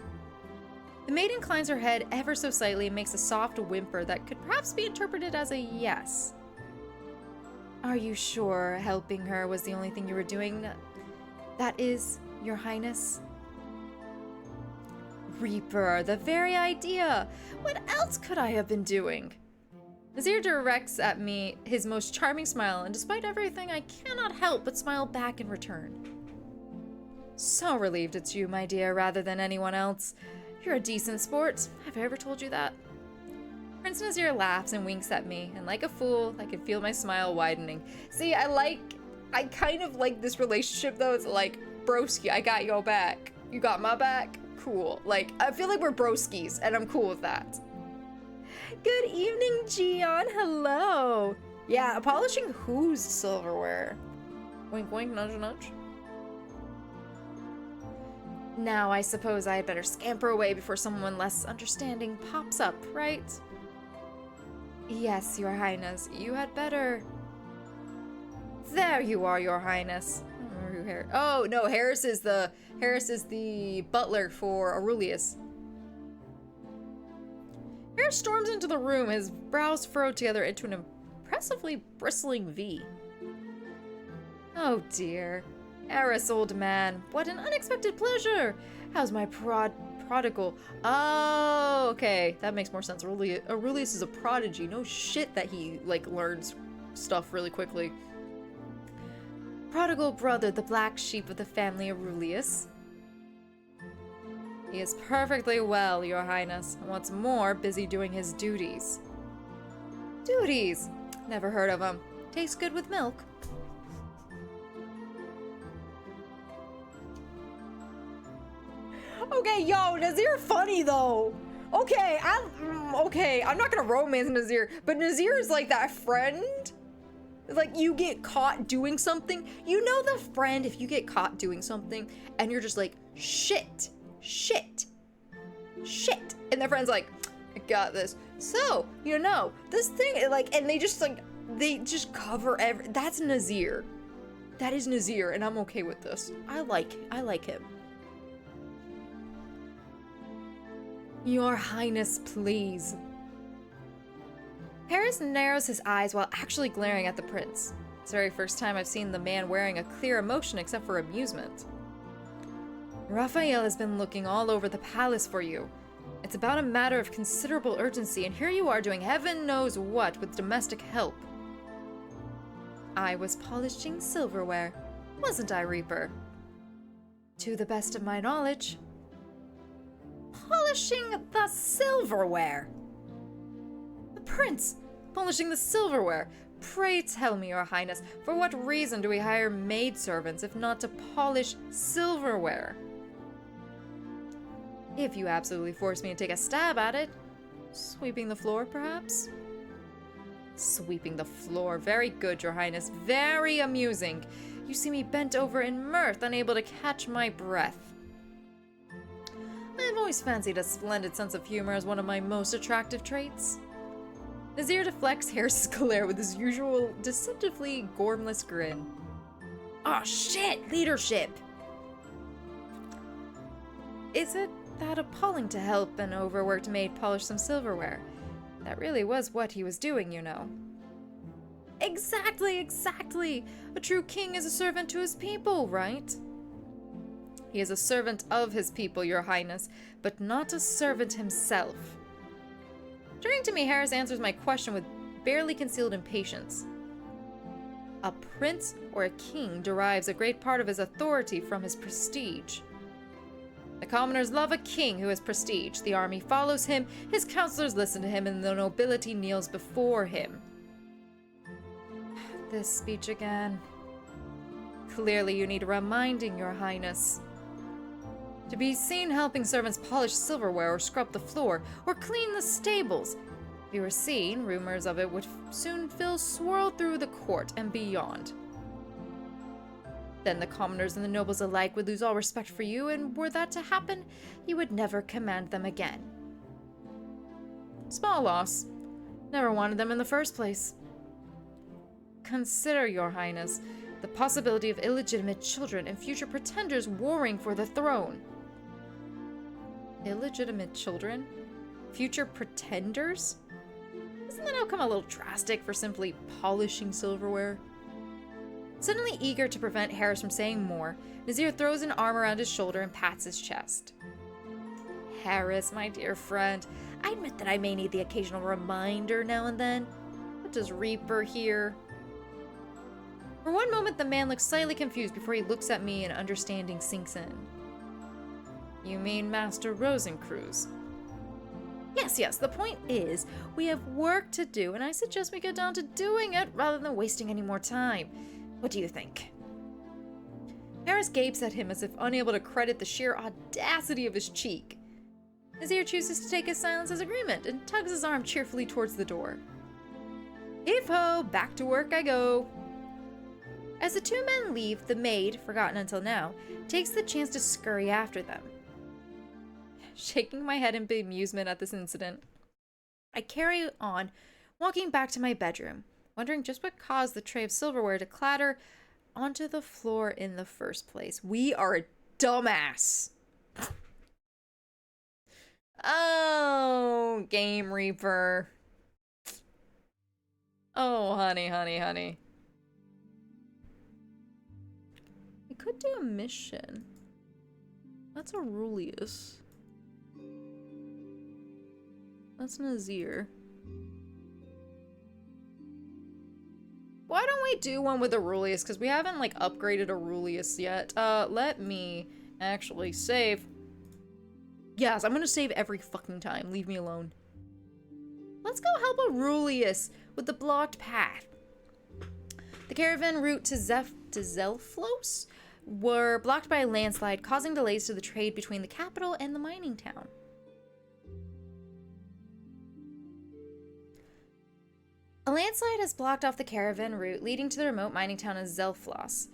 The maid inclines her head ever so slightly and makes a soft whimper that could perhaps be interpreted as a yes. Are you sure helping her was the only thing you were doing? That is, Your Highness? Reaper, the very idea! What else could I have been doing? Nazir directs at me his most charming smile, and despite everything, I cannot help but smile back in return. So relieved it's you, my dear, rather than anyone else. You're a decent sport. Have I ever told you that? Prince Nazir laughs and winks at me, and like a fool, I can feel my smile widening. See, I kind of like this relationship, though. It's like, broski, I got your back. You got my back? Cool. Like, I feel like we're broskies, and I'm cool with that. Good evening, Gian. Hello. Yeah, polishing whose silverware? Wink, wink, nudge, nudge. Now, I suppose I had better scamper away before someone less understanding pops up, right? Yes, Your Highness, you had better... There you are, Your Highness. I don't remember who Harris... Oh, no, Harris is the butler for Aurelius. Harris storms into the room, his brows furrowed together into an impressively bristling V. Oh dear. Eris, old man, what an unexpected pleasure! How's my prodigal? Oh, okay, that makes more sense. Aurelius is a prodigy. No shit that he, like, learns stuff really quickly. Prodigal brother, the black sheep of the family Aurelius. He is perfectly well, Your Highness, and what's more, busy doing his duties. Duties? Never heard of them. Tastes good with milk. Okay, yo, Nazir funny though. Okay, I'm not gonna romance Nazir, but Nazir is like that friend. Like, you get caught doing something. You know the friend, if you get caught doing something, and you're just like, shit. And their friend's like, I got this. So, you know, this thing, like, and they just cover that's Nazir. That is Nazir, and I'm okay with this. I like him. Your Highness, please. Harris narrows his eyes while actually glaring at the prince. It's the very first time I've seen the man wearing a clear emotion except for amusement. Raphael has been looking all over the palace for you. It's about a matter of considerable urgency, and here you are doing heaven knows what with domestic help. I was polishing silverware, wasn't I, Reaper? To the best of my knowledge. Polishing the silverware? The prince, polishing the silverware. Pray tell me, Your Highness, for what reason do we hire maidservants if not to polish silverware? If you absolutely force me to take a stab at it, sweeping the floor, perhaps? Sweeping the floor. Very good, Your Highness. Very amusing. You see me bent over in mirth, unable to catch my breath. I've always fancied a splendid sense of humor as one of my most attractive traits. Nazir deflects Harris's glare with his usual deceptively gormless grin. Oh shit! Leadership! Is it that appalling to help an overworked maid polish some silverware? That really was what he was doing, you know. Exactly, exactly! A true king is a servant to his people, right? He is a servant of his people, Your Highness, but not a servant himself. Turning to me, Harris answers my question with barely concealed impatience. A prince or a king derives a great part of his authority from his prestige. The commoners love a king who has prestige. The army follows him, his counselors listen to him, and the nobility kneels before him. This speech again. Clearly you need reminding, Your Highness. To be seen helping servants polish silverware or scrub the floor or clean the stables. If you were seen, rumors of it would soon swirl through the court and beyond. Then the commoners and the nobles alike would lose all respect for you, and were that to happen, you would never command them again. Small loss. Never wanted them in the first place. Consider, Your Highness, the possibility of illegitimate children and future pretenders warring for the throne. Illegitimate children? Future pretenders? Isn't that outcome a little drastic for simply polishing silverware? Suddenly eager to prevent Harris from saying more, Nazir throws an arm around his shoulder and pats his chest. Harris, my dear friend, I admit that I may need the occasional reminder now and then. What does Reaper here? For one moment, the man looks slightly confused before he looks at me and understanding sinks in. You mean Master Rosencruz? Yes, the point is, we have work to do, and I suggest we get down to doing it rather than wasting any more time. What do you think? Harris gapes at him as if unable to credit the sheer audacity of his cheek. Nazir chooses to take his silence as agreement and tugs his arm cheerfully towards the door. Heave-ho, back to work I go. As the two men leave, the maid, forgotten until now, takes the chance to scurry after them. Shaking my head in bemusement at this incident, I carry on, walking back to my bedroom, wondering just what caused the tray of silverware to clatter onto the floor in the first place. We are a dumbass. Oh, Game Reaper. Oh, honey. I could do a mission. That's Aurelius. That's Nazir. Why don't we do one with Aurelius? Because we haven't, like, upgraded Aurelius yet. Let me actually save. Yes, I'm gonna save every fucking time. Leave me alone. Let's go help Aurelius with the blocked path. The caravan route to Zelflos were blocked by a landslide, causing delays to the trade between the capital and the mining town. A landslide has blocked off the caravan route leading to the remote mining town of Zelflos.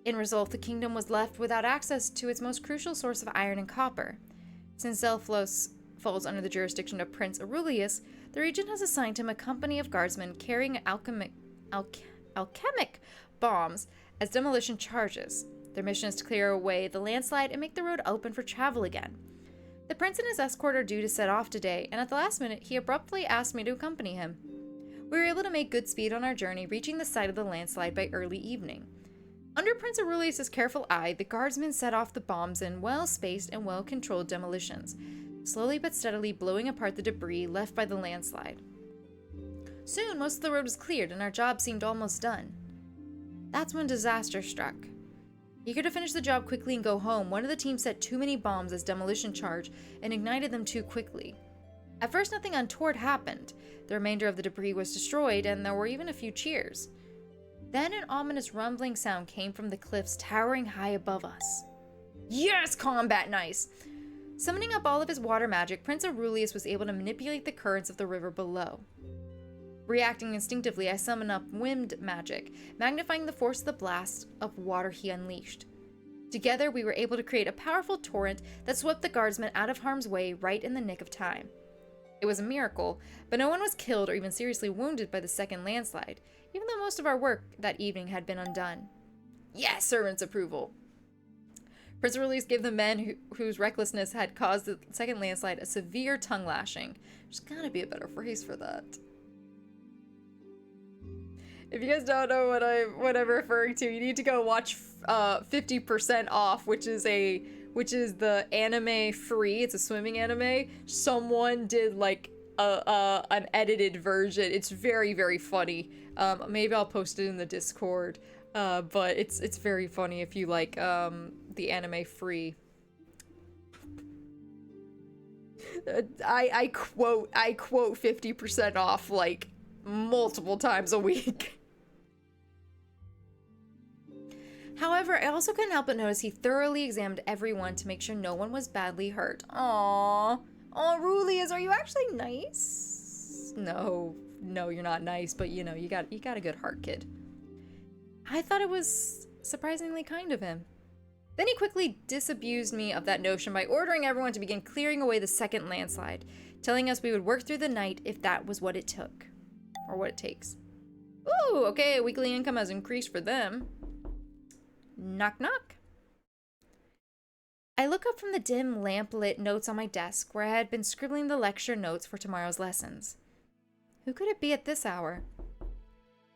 In result, the kingdom was left without access to its most crucial source of iron and copper. Since Zelflos falls under the jurisdiction of Prince Aurelius, the region has assigned him a company of guardsmen carrying alchemic bombs as demolition charges. Their mission is to clear away the landslide and make the road open for travel again. The prince and his escort are due to set off today, and at the last minute, he abruptly asked me to accompany him. We were able to make good speed on our journey, reaching the site of the landslide by early evening. Under Prince Aurelius' careful eye, the guardsmen set off the bombs in well-spaced and well-controlled demolitions, slowly but steadily blowing apart the debris left by the landslide. Soon, most of the road was cleared, and our job seemed almost done. That's when disaster struck. Eager to finish the job quickly and go home, one of the team set too many bombs as demolition charge and ignited them too quickly. At first, nothing untoward happened. The remainder of the debris was destroyed, and there were even a few cheers. Then an ominous rumbling sound came from the cliffs towering high above us. Yes, combat nice! Summoning up all of his water magic, Prince Aurelius was able to manipulate the currents of the river below. Reacting instinctively, I summoned up wind magic, magnifying the force of the blast of water he unleashed. Together, we were able to create a powerful torrent that swept the guardsmen out of harm's way right in the nick of time. It was a miracle, but no one was killed or even seriously wounded by the second landslide, even though most of our work that evening had been undone. Yes, servant's approval! Prince Aurelius gave the men whose recklessness had caused the second landslide a severe tongue lashing. There's gotta be a better phrase for that. If you guys don't know what I'm referring to, you need to go watch 50% Off, which is the anime free. It's a swimming anime. Someone did like an edited version. It's very, very funny. Maybe I'll post it in the Discord. But it's very funny if you like the anime free. I quote 50% off like multiple times a week. However, I also couldn't help but notice he thoroughly examined everyone to make sure no one was badly hurt. Aww. Aurelius, are you actually nice? No, you're not nice, but you know, you got a good heart, kid. I thought it was surprisingly kind of him. Then he quickly disabused me of that notion by ordering everyone to begin clearing away the second landslide, telling us we would work through the night if that was what it took. Or what it takes. Ooh, okay, weekly income has increased for them. Knock knock. I look up from the dim lamp-lit notes on my desk where I had been scribbling the lecture notes for tomorrow's lessons. Who could it be at this hour?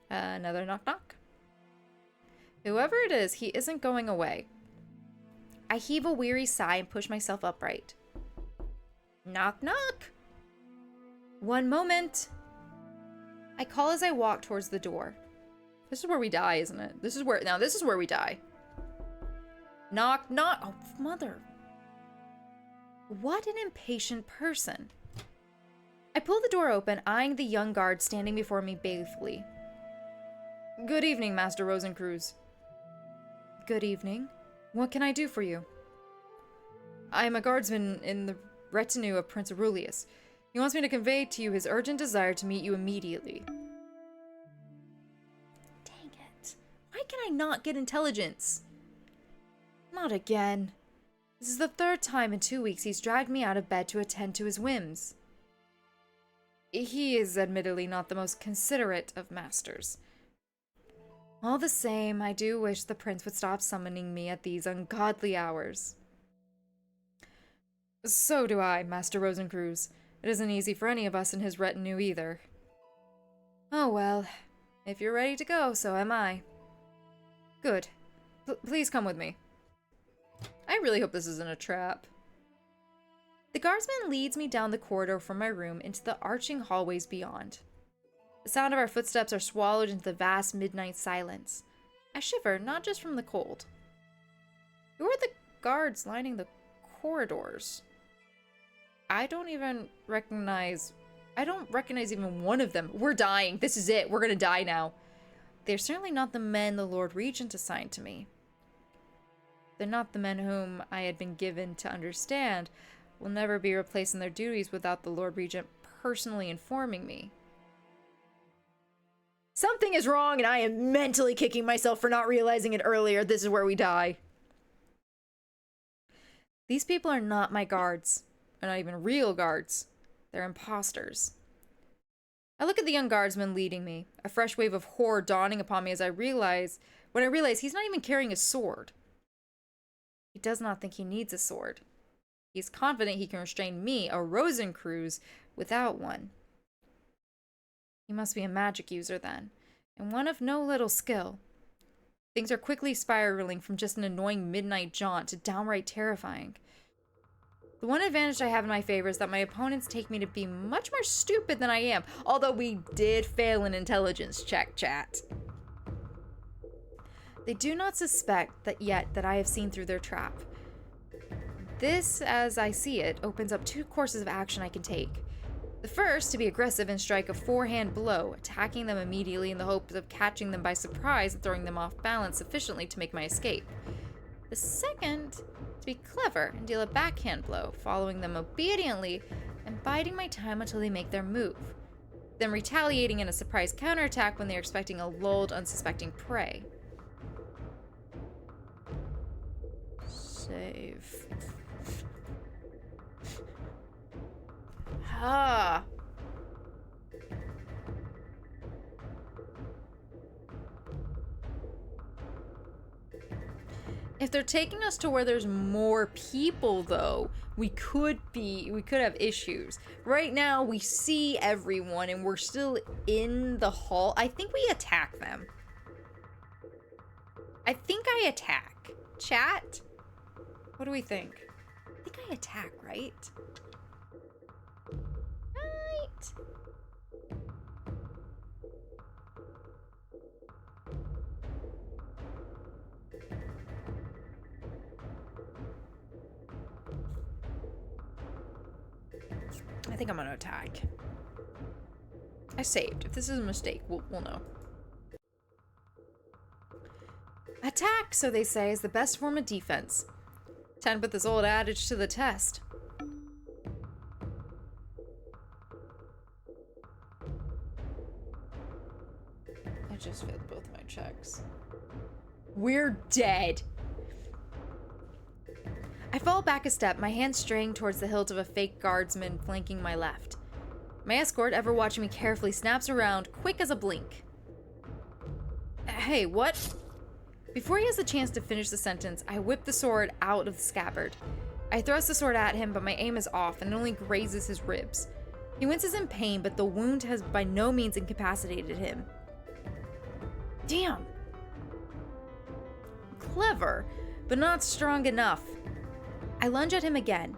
Another knock knock. Whoever it is, he isn't going away. I heave a weary sigh and push myself upright. Knock knock. One moment. I call as I walk towards the door. This is where we die, isn't it? This is where we die. Knock, knock. Oh, mother. What an impatient person. I pull the door open, eyeing the young guard standing before me balefully. Good evening, Master Rosencruz. Good evening. What can I do for you? I am a guardsman in the retinue of Prince Aurelius. He wants me to convey to you his urgent desire to meet you immediately. Dang it. Why can I not get intelligence? Not again. This is the third time in 2 weeks he's dragged me out of bed to attend to his whims. He is admittedly not the most considerate of masters. All the same, I do wish the prince would stop summoning me at these ungodly hours. So do I, Master Rosencruz. It isn't easy for any of us in his retinue either. Oh well, if you're ready to go, so am I. Good. Please come with me. I really hope this isn't a trap. The guardsman leads me down the corridor from my room into the arching hallways beyond. The sound of our footsteps are swallowed into the vast midnight silence. I shiver, not just from the cold. Who are the guards lining the corridors? I don't recognize even one of them. We're dying. This is it. We're gonna die now. They're certainly not the men the Lord Regent assigned to me. They're not the men whom I had been given to understand will never be replaced in their duties without the Lord Regent personally informing me. Something is wrong, and I am mentally kicking myself for not realizing it earlier. This is where we die. These people are not my guards. They're not even real guards. They're imposters. I look at the young guardsman leading me, a fresh wave of horror dawning upon me as when I realize he's not even carrying a sword. He does not think he needs a sword. He's confident he can restrain me, a Rosencruz, without one. He must be a magic user then, and one of no little skill. Things are quickly spiraling from just an annoying midnight jaunt to downright terrifying. The one advantage I have in my favor is that my opponents take me to be much more stupid than I am, although we did fail an intelligence check, chat. They do not suspect that I have seen through their trap. This, as I see it, opens up two courses of action I can take. The first, to be aggressive and strike a forehand blow, attacking them immediately in the hopes of catching them by surprise and throwing them off balance sufficiently to make my escape. The second, to be clever and deal a backhand blow, following them obediently and biding my time until they make their move, then retaliating in a surprise counterattack when they are expecting a lulled, unsuspecting prey. Save. Ah. If they're taking us to where there's more people, though, we could have issues. Right now, we see everyone and we're still in the hall. I think we attack them. I think I attack. Chat? What do we think? I think I attack, right? Right. I think I'm gonna attack. I saved. If this is a mistake, we'll know. Attack, so they say, is the best form of defense. Time to put this old adage to the test. I just failed both my checks. We're dead. I fall back a step, my hand straying towards the hilt of a fake guardsman flanking my left. My escort, ever watching me carefully, snaps around, quick as a blink. Hey, what? Before he has a chance to finish the sentence, I whip the sword out of the scabbard. I thrust the sword at him, but my aim is off and it only grazes his ribs. He winces in pain, but the wound has by no means incapacitated him. Damn. Clever, but not strong enough. I lunge at him again.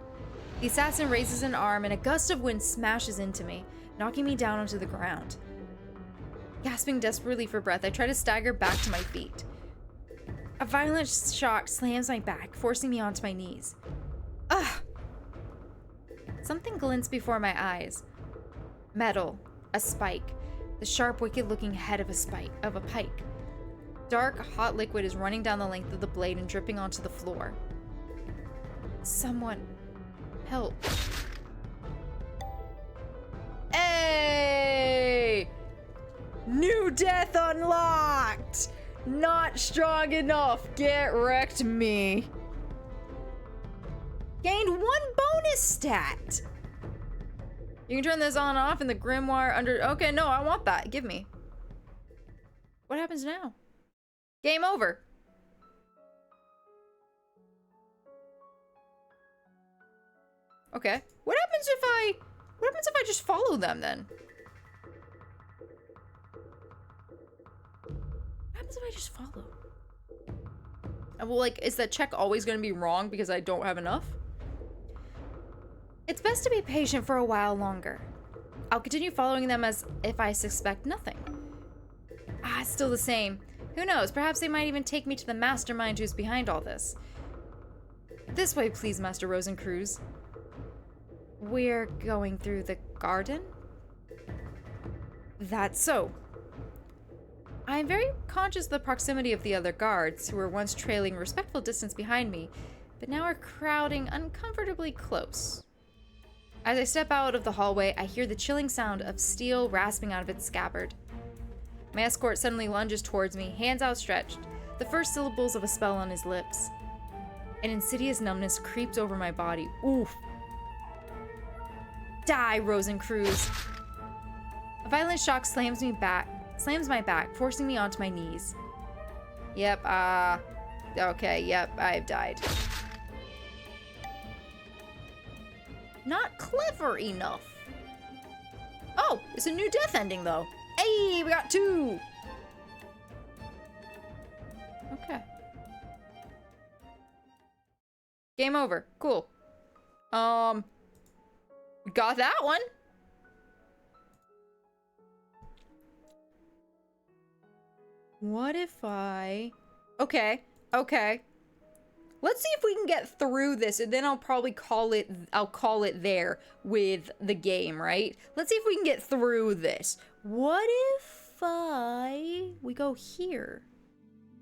The assassin raises an arm and a gust of wind smashes into me, knocking me down onto the ground. Gasping desperately for breath, I try to stagger back to my feet. A violent shock slams my back, forcing me onto my knees. Ugh! Something glints before my eyes. Metal. A spike. The sharp, wicked-looking head of a pike. Dark, hot liquid is running down the length of the blade and dripping onto the floor. Someone help. Hey! New death unlocked! Not strong enough. Get wrecked me. Gained 1 bonus stat. You can turn this on and off in the grimoire under... Okay, no, I want that. Give me. What happens now? Game over. Okay. What happens if I just follow them then? What happens if I just follow? Well, like, is that check always going to be wrong because I don't have enough? It's best to be patient for a while longer. I'll continue following them as if I suspect nothing. Ah, it's still the same. Who knows? Perhaps they might even take me to the mastermind who's behind all this. This way, please, Master Rosencruz. We're going through the garden? That's so. I am very conscious of the proximity of the other guards, who were once trailing a respectful distance behind me, but now are crowding uncomfortably close. As I step out of the hallway, I hear the chilling sound of steel rasping out of its scabbard. My escort suddenly lunges towards me, hands outstretched, the first syllables of a spell on his lips. An insidious numbness creeps over my body. Oof. Die, Rosencruz. A violent shock slams my back, forcing me onto my knees. Yep, okay, yep, I've died. Not clever enough. Oh, it's a new death ending, though. Hey, we got 2. Okay. Game over. Cool. We got that one. What if I... Okay. Let's see if we can get through this, and then I'll probably call it there with the game, right? Let's see if we can get through this. What if we go here?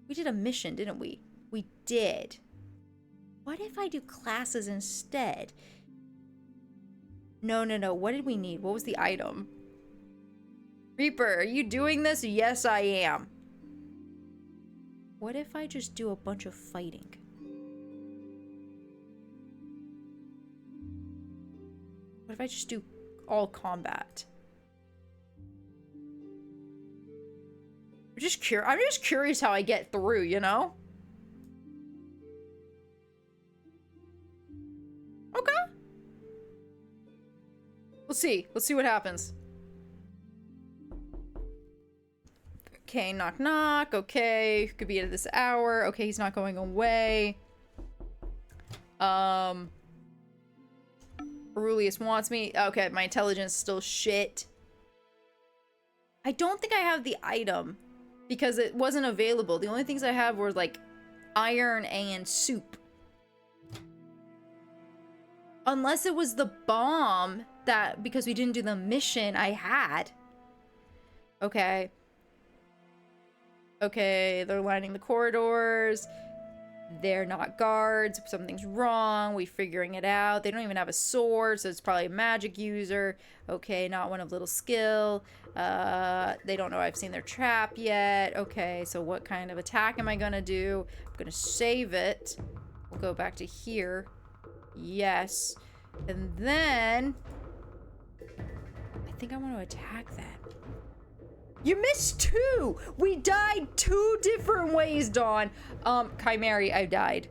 We did a mission, didn't we? We did. What if I do classes instead? No. What did we need? What was the item? Reaper, are you doing this? Yes, I am. What if I just do a bunch of fighting? What if I just do all combat? I'm just curious how I get through, you know? Okay. We'll see. Let's see what happens. Okay, knock knock. Okay, could be at this hour. Okay, he's not going away. Aurelius wants me. Okay, my intelligence is still shit. I don't think I have the item because it wasn't available. The only things I have were like iron and soup. Unless it was the bomb that, because we didn't do the mission, I had. Okay. Okay, they're lining the corridors. They're not guards. Something's wrong. We're figuring it out. They don't even have a sword, so it's probably a magic user. Okay, not one of little skill. They don't know I've seen their trap yet. Okay, so what kind of attack am I gonna do? I'm gonna save it. We'll go back to here. Yes. And then... I think I want to attack that. You missed 2! We died 2 different ways, Dawn. Chimeri, I died.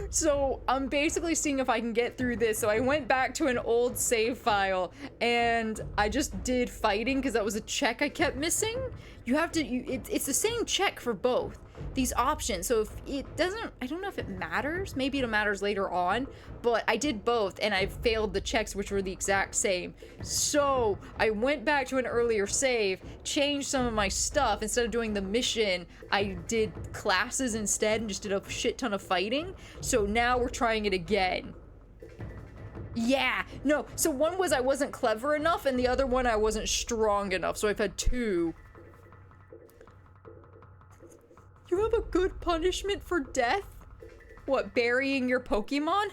So I'm basically seeing if I can get through this. So I went back to an old save file and I just did fighting because that was a check I kept missing. You have to, it's the same check for both these options. So if it doesn't, I don't know if it matters. Maybe it matters later on, but I did both and I failed the checks, which were the exact same. So I went back to an earlier save, changed some of my stuff. Instead of doing the mission, I did classes instead and just did a shit ton of fighting. So now we're trying it again. Yeah, no, so one was I wasn't clever enough and the other one I wasn't strong enough. So I've had 2. You have a good punishment for death? What, burying your Pokemon?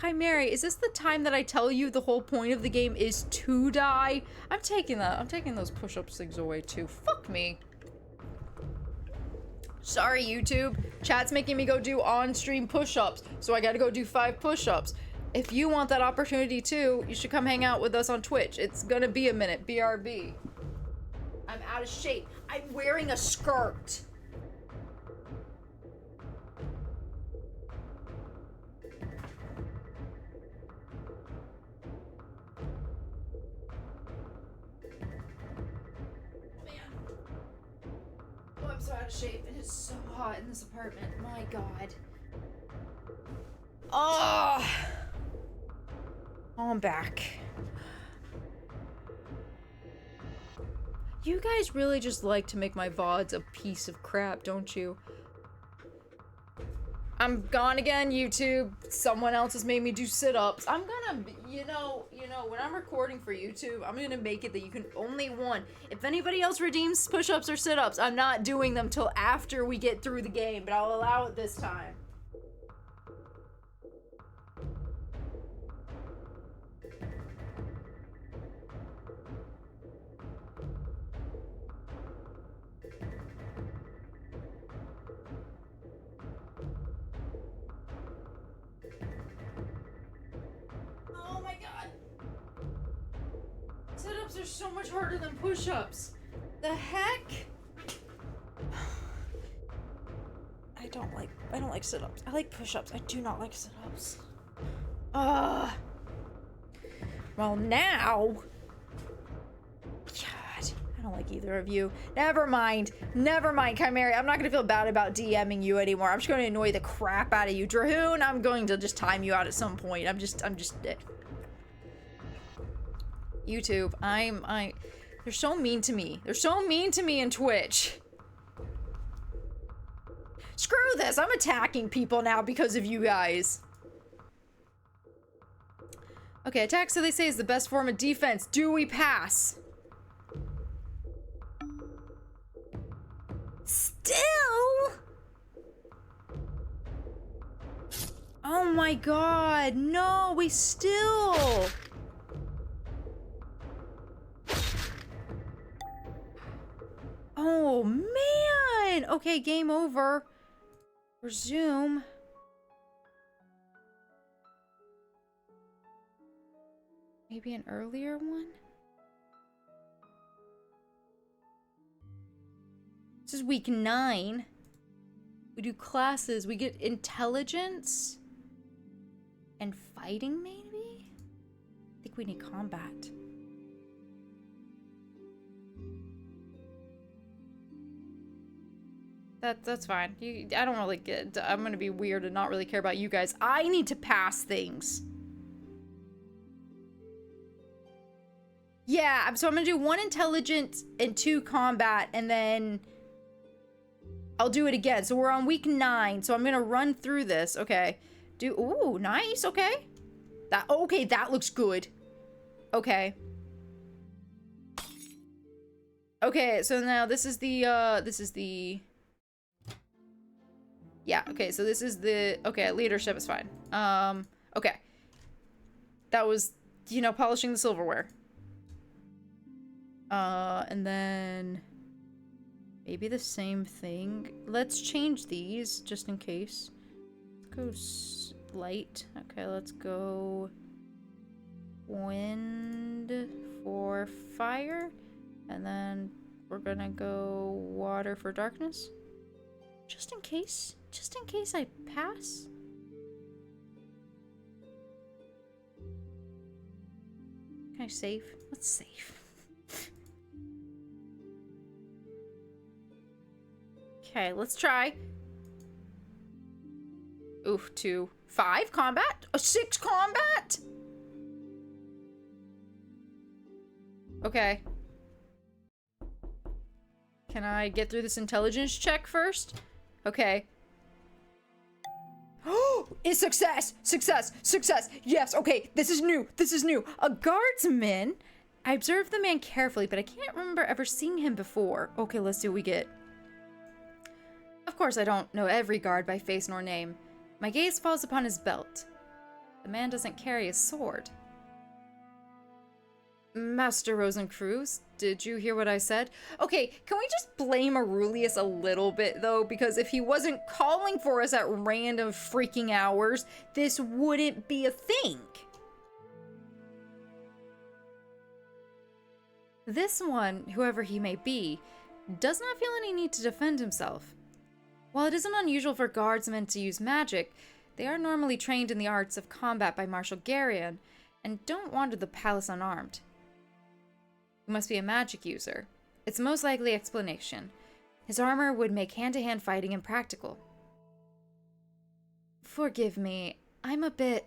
Chimeri, is this the time that I tell you the whole point of the game is to die? I'm taking that. I'm taking those push-ups things away too. Fuck me. Sorry, YouTube. Chat's making me go do on-stream push-ups, so I gotta go do 5 push-ups. If you want that opportunity too, you should come hang out with us on Twitch. It's gonna be a minute. BRB. I'm out of shape. I'm wearing a skirt. Oh, I'm so out of shape. It is so hot in this apartment. My God. Oh, I'm back. You guys really just like to make my VODs a piece of crap, don't you? I'm gone again, YouTube. Someone else has made me do sit-ups. I'm gonna, you know, when I'm recording for YouTube, I'm gonna make it that you can only one. If anybody else redeems push-ups or sit-ups, I'm not doing them till after we get through the game, but I'll allow it this time. so much harder than push-ups. The heck? I don't like sit-ups. I like push-ups. I do not like sit-ups. Well, now. God, I don't like either of you. Never mind, Chimera. I'm not gonna feel bad about DMing you anymore. I'm just gonna annoy the crap out of you. Drahoon, I'm going to just time you out at some point. I'm just YouTube, they're so mean to me. They're so mean to me in Twitch. Screw this, I'm attacking people now because of you guys. Okay, attack, so they say, is the best form of defense. Do we pass? Still? Oh my god, no, we still. Oh man! Okay, game over. Resume. Maybe an earlier one? This is week 9. We do classes. We get intelligence and fighting, maybe? I think we need combat. That's fine. I don't really get... I'm gonna be weird and not really care about you guys. I need to pass things. Yeah, so I'm gonna do 1 intelligence and 2 combat, and then I'll do it again. So we're on week 9, so I'm gonna run through this. Okay. Ooh, nice, okay. Okay, that looks good. Okay. Okay, so now this is the, yeah, okay, so this is the, okay, leadership is fine. Okay. That was, you know, polishing the silverware. And then maybe the same thing. Let's change these just in case. Let's go light. Okay, let's go wind for fire. And then we're gonna go water for darkness. Just in case I pass. Can I save? Let's save. Okay, let's try. Oof, 2. 5 combat? 6 combat? Okay. Can I get through this intelligence check first? Okay. Oh, it's success! Success! Success! Yes, okay, this is new. This is new. A guardsman? I observed the man carefully, but I can't remember ever seeing him before. Okay, let's see what we get. Of course, I don't know every guard by face nor name. My gaze falls upon his belt. The man doesn't carry a sword. Master Rosencruz, did you hear what I said? Okay, can we just blame Aurelius a little bit, though? Because if he wasn't calling for us at random freaking hours, this wouldn't be a thing. This one, whoever he may be, does not feel any need to defend himself. While it isn't unusual for guardsmen to use magic, they are normally trained in the arts of combat by Marshal Garion, and don't wander the palace unarmed. He must be a magic user. It's the most likely explanation. His armor would make hand-to-hand fighting impractical. Forgive me, I'm a bit...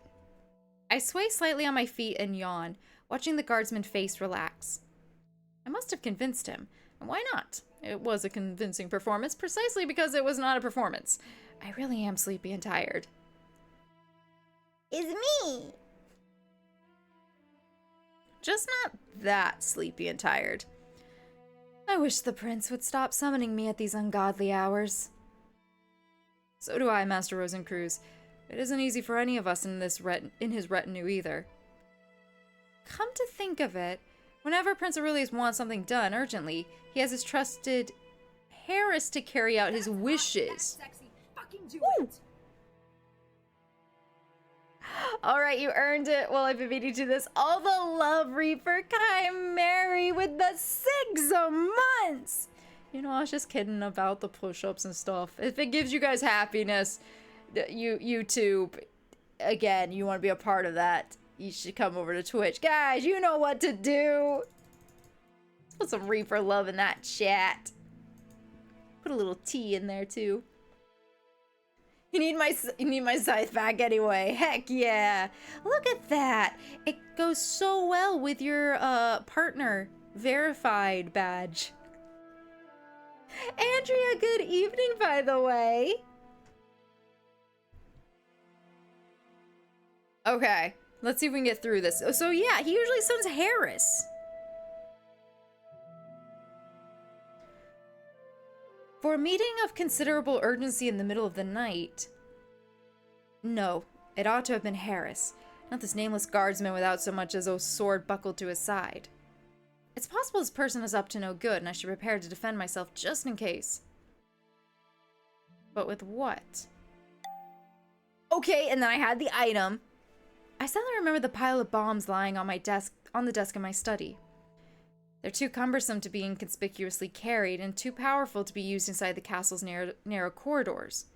I sway slightly on my feet and yawn, watching the guardsman's face relax. I must have convinced him, and why not? It was a convincing performance, precisely because it was not a performance. I really am sleepy and tired. It's me! Just not that sleepy and tired. I wish the prince would stop summoning me at these ungodly hours. So do I, Master Rosencruz. It isn't easy for any of us in his retinue either. Come to think of it, whenever Prince Aurelius wants something done urgently, he has his trusted Harris to carry out his wishes. Sexy. Fucking do Ooh. it. All right, you earned it. Well, I've been meaning to do this. All the love Reaper Chimera with the 6 months. You know, I was just kidding about the push-ups and stuff. If it gives you guys happiness, YouTube, again, you want to be a part of that, you should come over to Twitch. Guys, you know what to do. Let's put some Reaper love in that chat. Put a little T in there, too. You need my scythe back anyway. Heck yeah. Look at that. It goes so well with your partner verified badge. Andrea, good evening, by the way. Okay, let's see if we can get through this. So yeah, he usually sends Harris. For a meeting of considerable urgency in the middle of the night... No, it ought to have been Harris, not this nameless guardsman without so much as a sword buckled to his side. It's possible this person is up to no good, and I should prepare to defend myself just in case. But with what? Okay, and then I had the item. I suddenly remember the pile of bombs lying on the desk in my study. They're too cumbersome to be inconspicuously carried and too powerful to be used inside the castle's narrow corridors.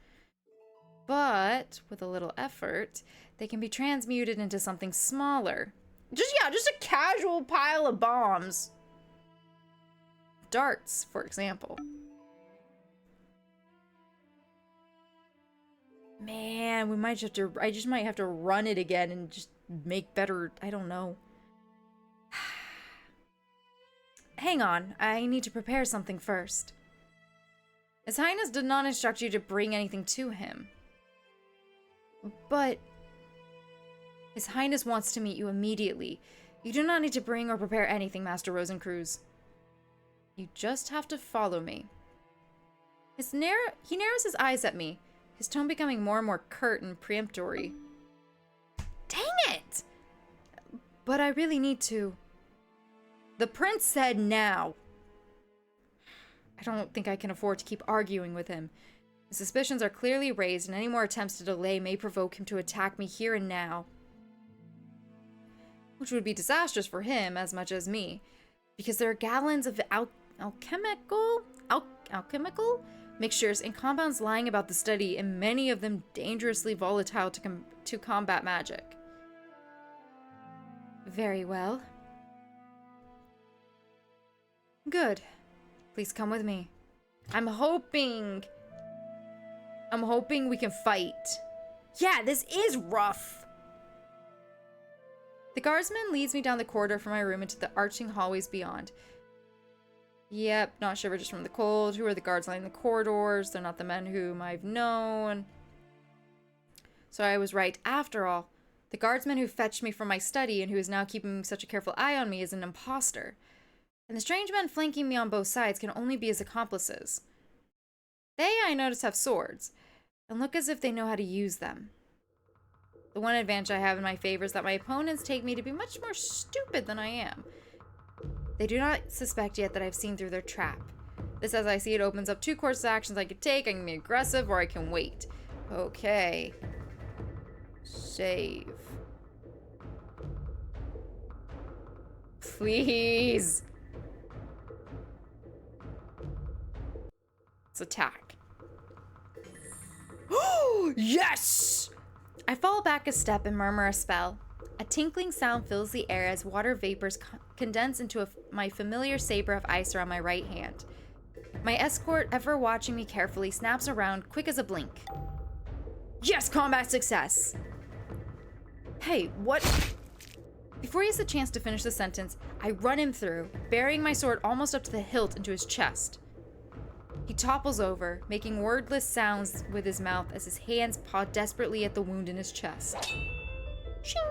But, with a little effort, they can be transmuted into something smaller. Just a casual pile of bombs. Darts, for example. Man, I just might have to run it again and just make better, I don't know. Hang on, I need to prepare something first. His Highness did not instruct you to bring anything to him. But His Highness wants to meet you immediately. You do not need to bring or prepare anything, Master Rosencruz. You just have to follow me. He narrows his eyes at me, his tone becoming more and more curt and peremptory. Dang it! But I really need to. The prince said now. I don't think I can afford to keep arguing with him. His suspicions are clearly raised, and any more attempts to delay may provoke him to attack me here and now. Which would be disastrous for him as much as me, because there are gallons of alchemical mixtures and compounds lying about the study, and many of them dangerously volatile to combat magic. Very well. Good. Please come with me. I'm hoping we can fight. Yeah, this is rough. The guardsman leads me down the corridor from my room into the arching hallways beyond. Yep, not shiver just from the cold. Who are the guards lining the corridors? They're not the men whom I've known. So I was right after all. The guardsman who fetched me from my study and who is now keeping such a careful eye on me is an imposter. And the strange men flanking me on both sides can only be his accomplices. They, I notice, have swords, and look as if they know how to use them. The one advantage I have in my favor is that my opponents take me to be much more stupid than I am. They do not suspect yet that I've seen through their trap. This, as I see it, opens up two courses of actions I could take. I can be aggressive, or I can wait. Okay. Save. Please. Let's attack. Oh, yes! I fall back a step and murmur a spell. A tinkling sound fills the air as water vapors condense into my familiar saber of ice around my right hand. My escort, ever watching me carefully, snaps around, quick as a blink. Yes, combat success! Hey, what? Before he has a chance to finish the sentence, I run him through, burying my sword almost up to the hilt into his chest. He topples over, making wordless sounds with his mouth as his hands paw desperately at the wound in his chest. Shing!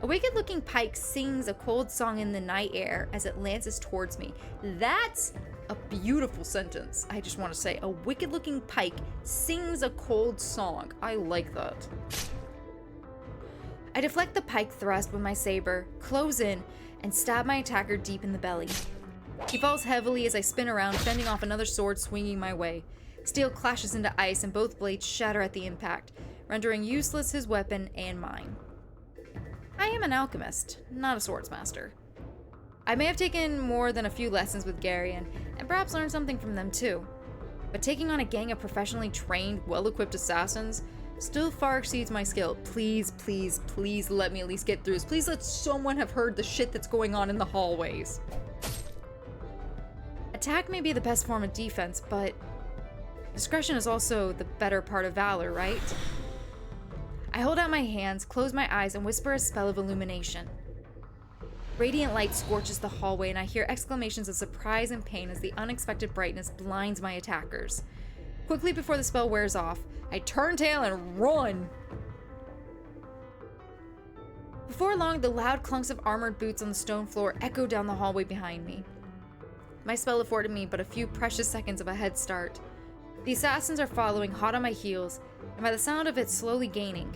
A wicked-looking pike sings a cold song in the night air as it lances towards me. That's a beautiful sentence, I just want to say. A wicked-looking pike sings a cold song. I like that. I deflect the pike thrust with my saber, close in, and stab my attacker deep in the belly. He falls heavily as I spin around, fending off another sword swinging my way. Steel clashes into ice and both blades shatter at the impact, rendering useless his weapon and mine. I am an alchemist, not a swordsmaster. I may have taken more than a few lessons with Garion, and perhaps learned something from them too. But taking on a gang of professionally trained, well-equipped assassins still far exceeds my skill. Please, please, please let me at least get through this. Please let someone have heard the shit that's going on in the hallways. Attack may be the best form of defense, but discretion is also the better part of valor, right? I hold out my hands, close my eyes, and whisper a spell of illumination. Radiant light scorches the hallway, and I hear exclamations of surprise and pain as the unexpected brightness blinds my attackers. Quickly before the spell wears off, I turn tail and run! Before long, the loud clunks of armored boots on the stone floor echo down the hallway behind me. My spell afforded me but a few precious seconds of a head start. The assassins are following hot on my heels, and by the sound of it slowly gaining.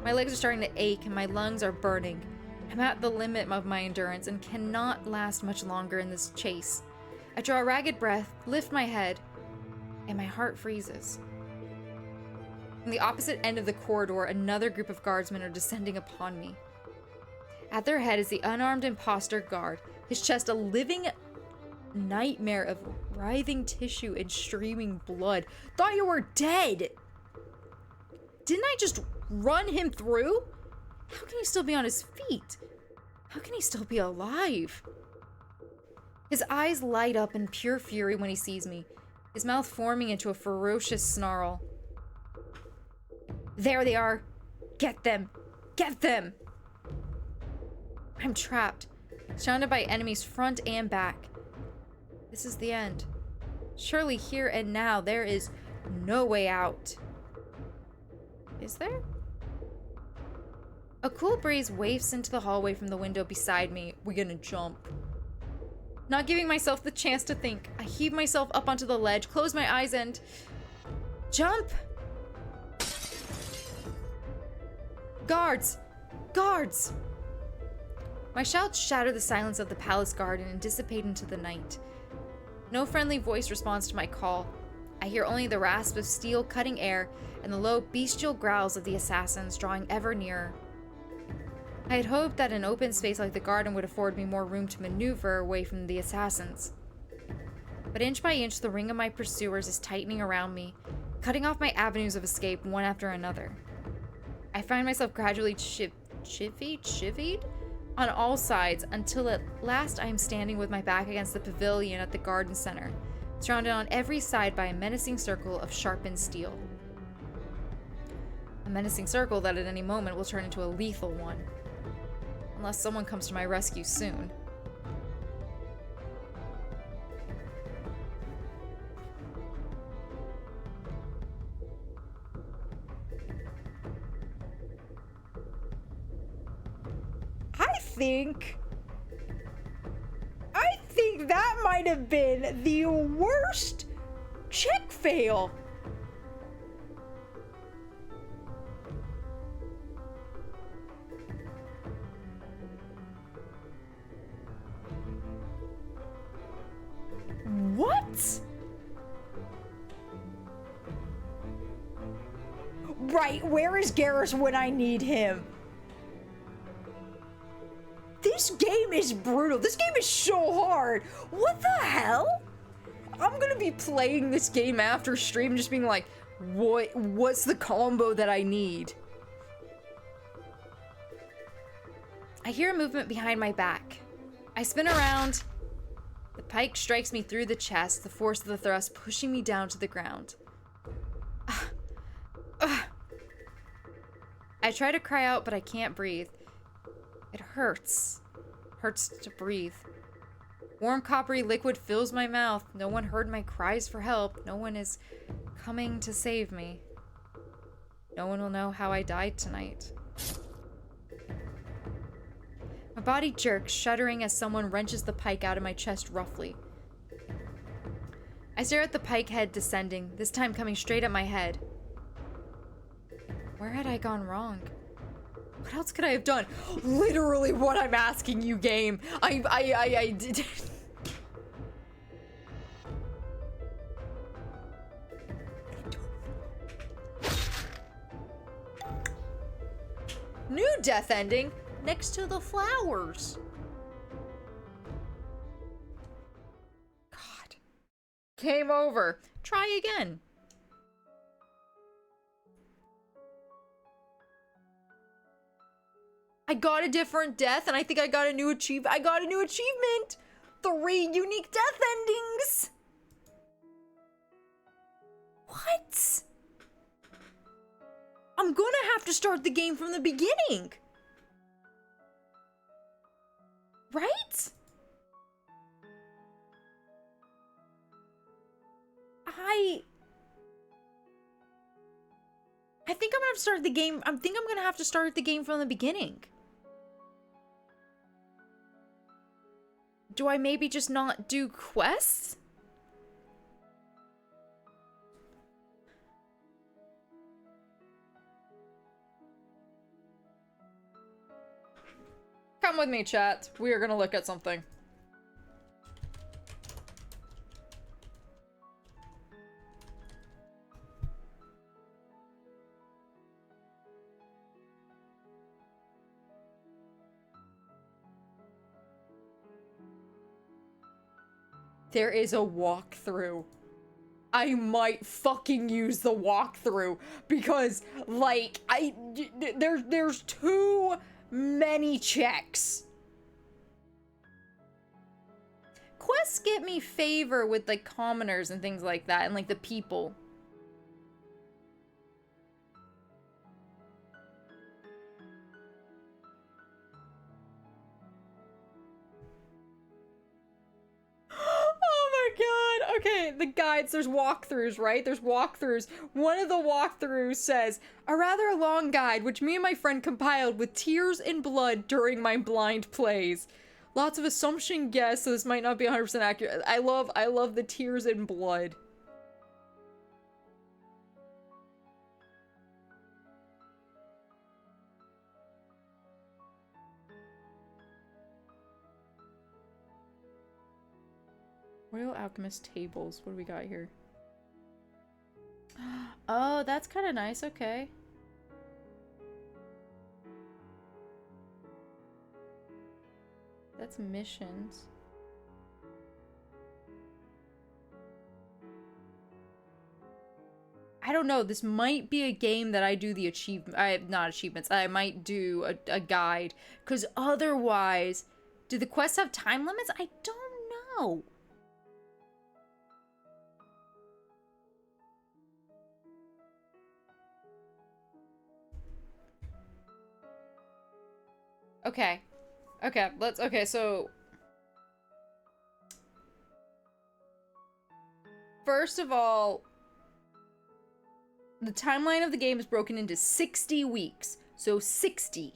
My legs are starting to ache and my lungs are burning. I'm at the limit of my endurance and cannot last much longer in this chase. I draw a ragged breath, lift my head, and my heart freezes. From the opposite end of the corridor, another group of guardsmen are descending upon me. At their head is the unarmed imposter guard, his chest a living nightmare of writhing tissue and streaming blood. Thought you were dead! Didn't I just run him through? How can he still be on his feet? How can he still be alive? His eyes light up in pure fury when he sees me, his mouth forming into a ferocious snarl. There they are! Get them! Get them! I'm trapped, surrounded by enemies front and back. This is the end. Surely here and now there is no way out. Is there? A cool breeze wafts into the hallway from the window beside me. We're gonna jump. Not giving myself the chance to think, I heave myself up onto the ledge, close my eyes, and jump! Guards! Guards! My shouts shatter the silence of the palace garden and dissipate into the night. No friendly voice responds to my call. I hear only the rasp of steel cutting air and the low bestial growls of the assassins drawing ever nearer. I had hoped that an open space like the garden would afford me more room to maneuver away from the assassins. But inch by inch, the ring of my pursuers is tightening around me, cutting off my avenues of escape one after another. I find myself gradually chivied on all sides until at last I am standing with my back against the pavilion at the garden center, surrounded on every side by a menacing circle of sharpened steel. A menacing circle that at any moment will turn into a lethal one. Unless someone comes to my rescue soon. I think that might have been the worst check fail. What? Right, where is Garrus when I need him? This game is brutal. This game is so hard. What the hell? I'm gonna be playing this game after stream, just being like, what's the combo that I need? I hear a movement behind my back. I spin around. The pike strikes me through the chest, the force of the thrust pushing me down to the ground. I try to cry out, but I can't breathe. It hurts. Hurts to breathe. Warm coppery liquid fills my mouth. No one heard my cries for help. No one is coming to save me. No one will know how I died tonight. My body jerks, shuddering as someone wrenches the pike out of my chest roughly. I stare at the pike head descending, this time coming straight at my head. Where had I gone wrong? What else could I have done? Literally what I'm asking you, game. I did. New death ending next to the flowers. God. Game over. Try again. I got a different death, and I think I got a new achievement. I got a new achievement! 3 unique death endings! What? I'm gonna have to start the game from the beginning. Right? I think I'm gonna have to start the game. I think I'm gonna have to start the game from the beginning. Do I maybe just not do quests? Come with me, chat. We are gonna look at something. There is a walkthrough. I might fucking use the walkthrough because, like, there's too many checks. Quests get me favor with, like, commoners and things like that, and, like, the people. Okay, the guides, there's walkthroughs, right? There's walkthroughs. One of the walkthroughs says, a rather long guide, which me and my friend compiled with tears and blood during my blind plays. Lots of assumption guess, so this might not be 100% accurate. I love the tears and blood. Royal Alchemist tables. What do we got here? Oh, that's kind of nice. Okay. That's missions. I don't know. This might be a game that I do the achievement. Not achievements. I might do a guide. Because otherwise, do the quests have time limits? I don't know. Okay. Okay, so first of all, the timeline of the game is broken into 60 weeks. So 60.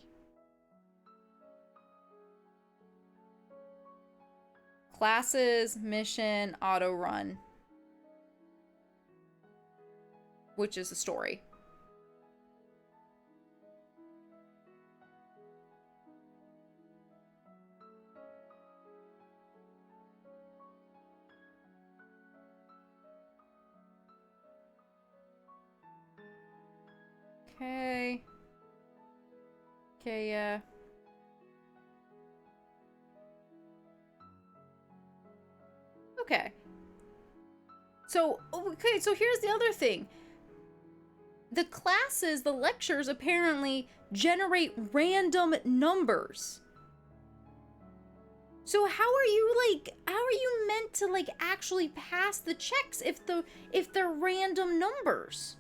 Classes, mission, auto run. Which is a story. Okay. Okay, yeah. Okay. So here's the other thing. The classes, the lectures, apparently generate random numbers. So how are you meant to, like, actually pass the checks if they're random numbers?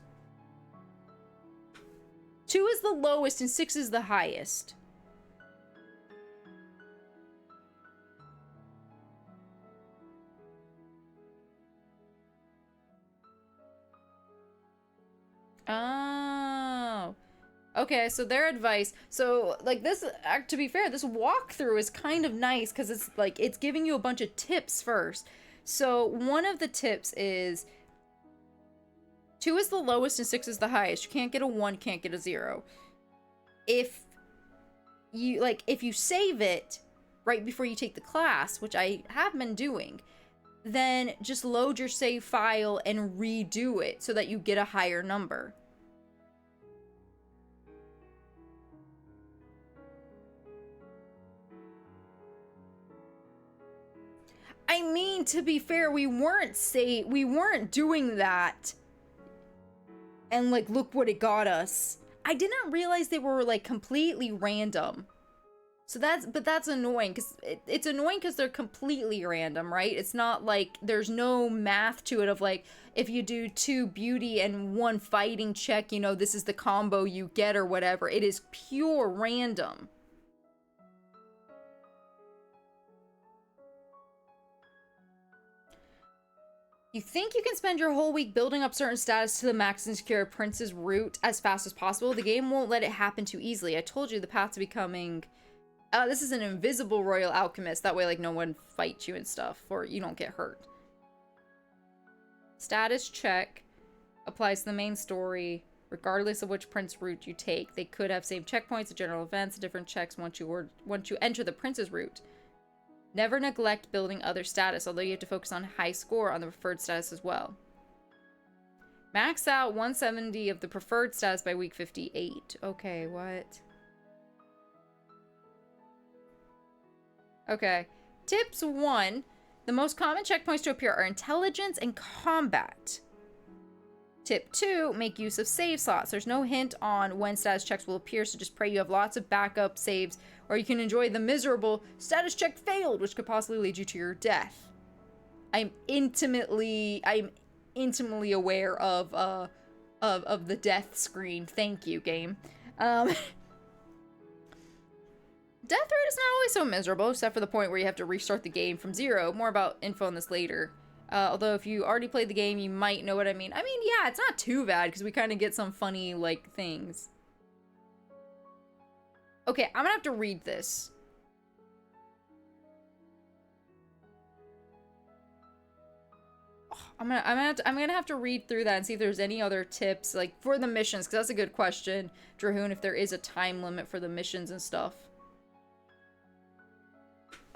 2 is the lowest and 6 is the highest. Oh. Okay, so their advice. So, like, this, to be fair, this walkthrough is kind of nice because it's, like, it's giving you a bunch of tips first. So, one of the tips is 2 is the lowest and 6 is the highest. You can't get a 1, can't get a 0. If you save it right before you take the class, which I have been doing, then just load your save file and redo it so that you get a higher number. mean, to be fair, we weren't doing that. And like, look what it got us. I didn't realize they were like completely random. So that's annoying, because it's annoying because they're completely random, right? It's not like there's no math to it of like, if you do 2 beauty and 1 fighting check, you know, this is the combo you get or whatever. It is pure random. You think you can spend your whole week building up certain status to the max and secure a prince's route as fast as possible? The game won't let it happen too easily. I told you the path to becoming... this is an invisible royal alchemist. That way, like, no one fights you and stuff, or you don't get hurt. Status check applies to the main story, regardless of which prince route you take. They could have same checkpoints at general events, different checks once you enter the prince's route. Never neglect building other status, although you have to focus on high score on the preferred status as well. Max out 170 of the preferred status by week 58. Okay, what? Okay. Tips 1. The most common checkpoints to appear are intelligence and combat. Tip 2. Make use of save slots. There's no hint on when status checks will appear, so just pray you have lots of backup saves, or you can enjoy the miserable status check failed, which could possibly lead you to your death. I'm intimately aware of the death screen. Thank you, game. Death rate is not always so miserable, except for the point where you have to restart the game from 0. More about info on this later. Although if you already played the game, you might know what I mean. I mean, yeah, it's not too bad, because we kind of get some funny, like, things. Okay, I'm gonna have to read this. I'm gonna have to read through that and see if there's any other tips, like, for the missions, because that's a good question, Drahoon, if there is a time limit for the missions and stuff.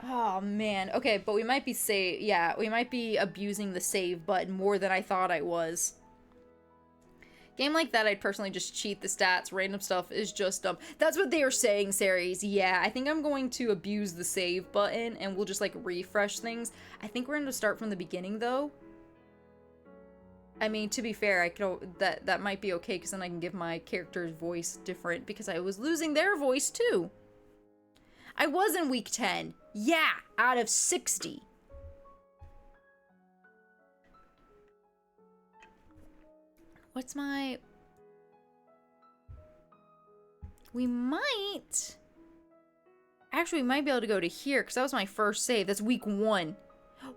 Oh, man. Okay, but we might be we might be abusing the save button more than I thought I was. Game like that, I'd personally just cheat the stats. Random stuff is just dumb. That's what they are saying, Ceres. Yeah, I think I'm going to abuse the save button, and we'll just, like, refresh things. I think we're going to start from the beginning, though. I mean, to be fair, I could that might be okay, because then I can give my character's voice different, because I was losing their voice, too. I was in week 10. Yeah, out of 60. What's my... We might... Actually, we might be able to go to here, because that was my first save. That's week 1.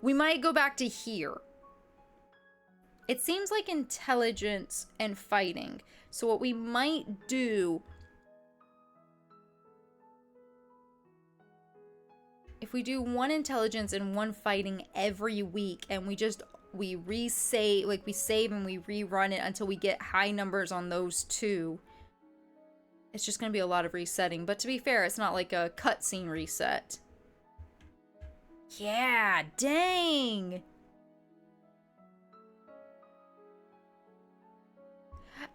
We might go back to here. It seems like intelligence and fighting. So what we might do... If we do 1 intelligence and 1 fighting every week, and we resave, like, we save and we rerun it until we get high numbers on those 2, it's just gonna be a lot of resetting. But to be fair, it's not like a cutscene reset. Yeah, dang!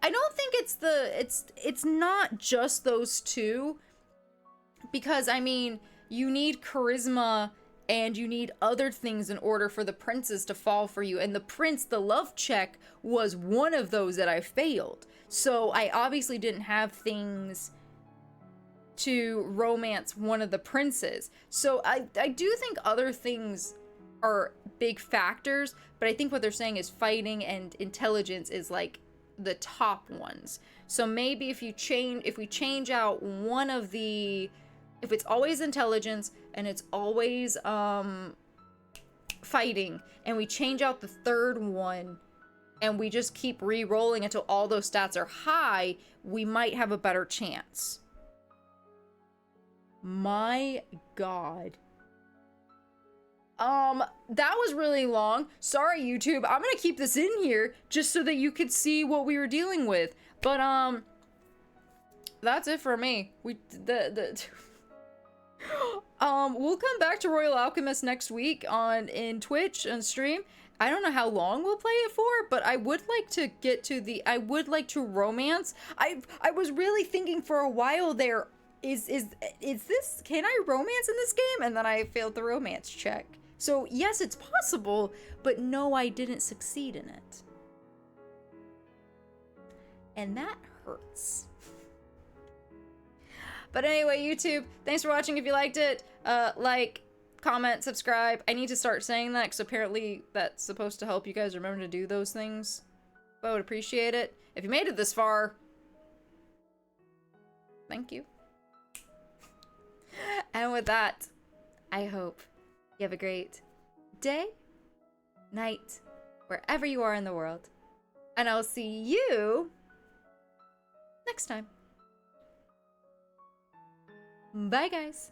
I don't think it's not just those 2, because, I mean, you need charisma and you need other things in order for the princes to fall for you. And the prince, the love check, was one of those that I failed. So I obviously didn't have things to romance one of the princes. So I do think other things are big factors, but I think what they're saying is fighting and intelligence is like the top ones. So maybe if we change out one of the... If it's always intelligence and it's always fighting, and we change out the 3rd one and we just keep re-rolling until all those stats are high, we might have a better chance. My God. That was really long. Sorry, YouTube. I'm gonna keep this in here just so that you could see what we were dealing with. But, that's it for me. We'll come back to Royal Alchemist next week in Twitch and stream. I don't know how long we'll play it for, but I would like to get to I would like to romance. I was really thinking for a while there, is this, can I romance in this game? And then I failed the romance check. So yes, it's possible, but no, I didn't succeed in it. And that hurts. But anyway, YouTube, thanks for watching. If you liked it, like, comment, subscribe. I need to start saying that because apparently that's supposed to help you guys remember to do those things. But I would appreciate it. If you made it this far, thank you. And with that, I hope you have a great day, night, wherever you are in the world. And I'll see you next time. Bye, guys.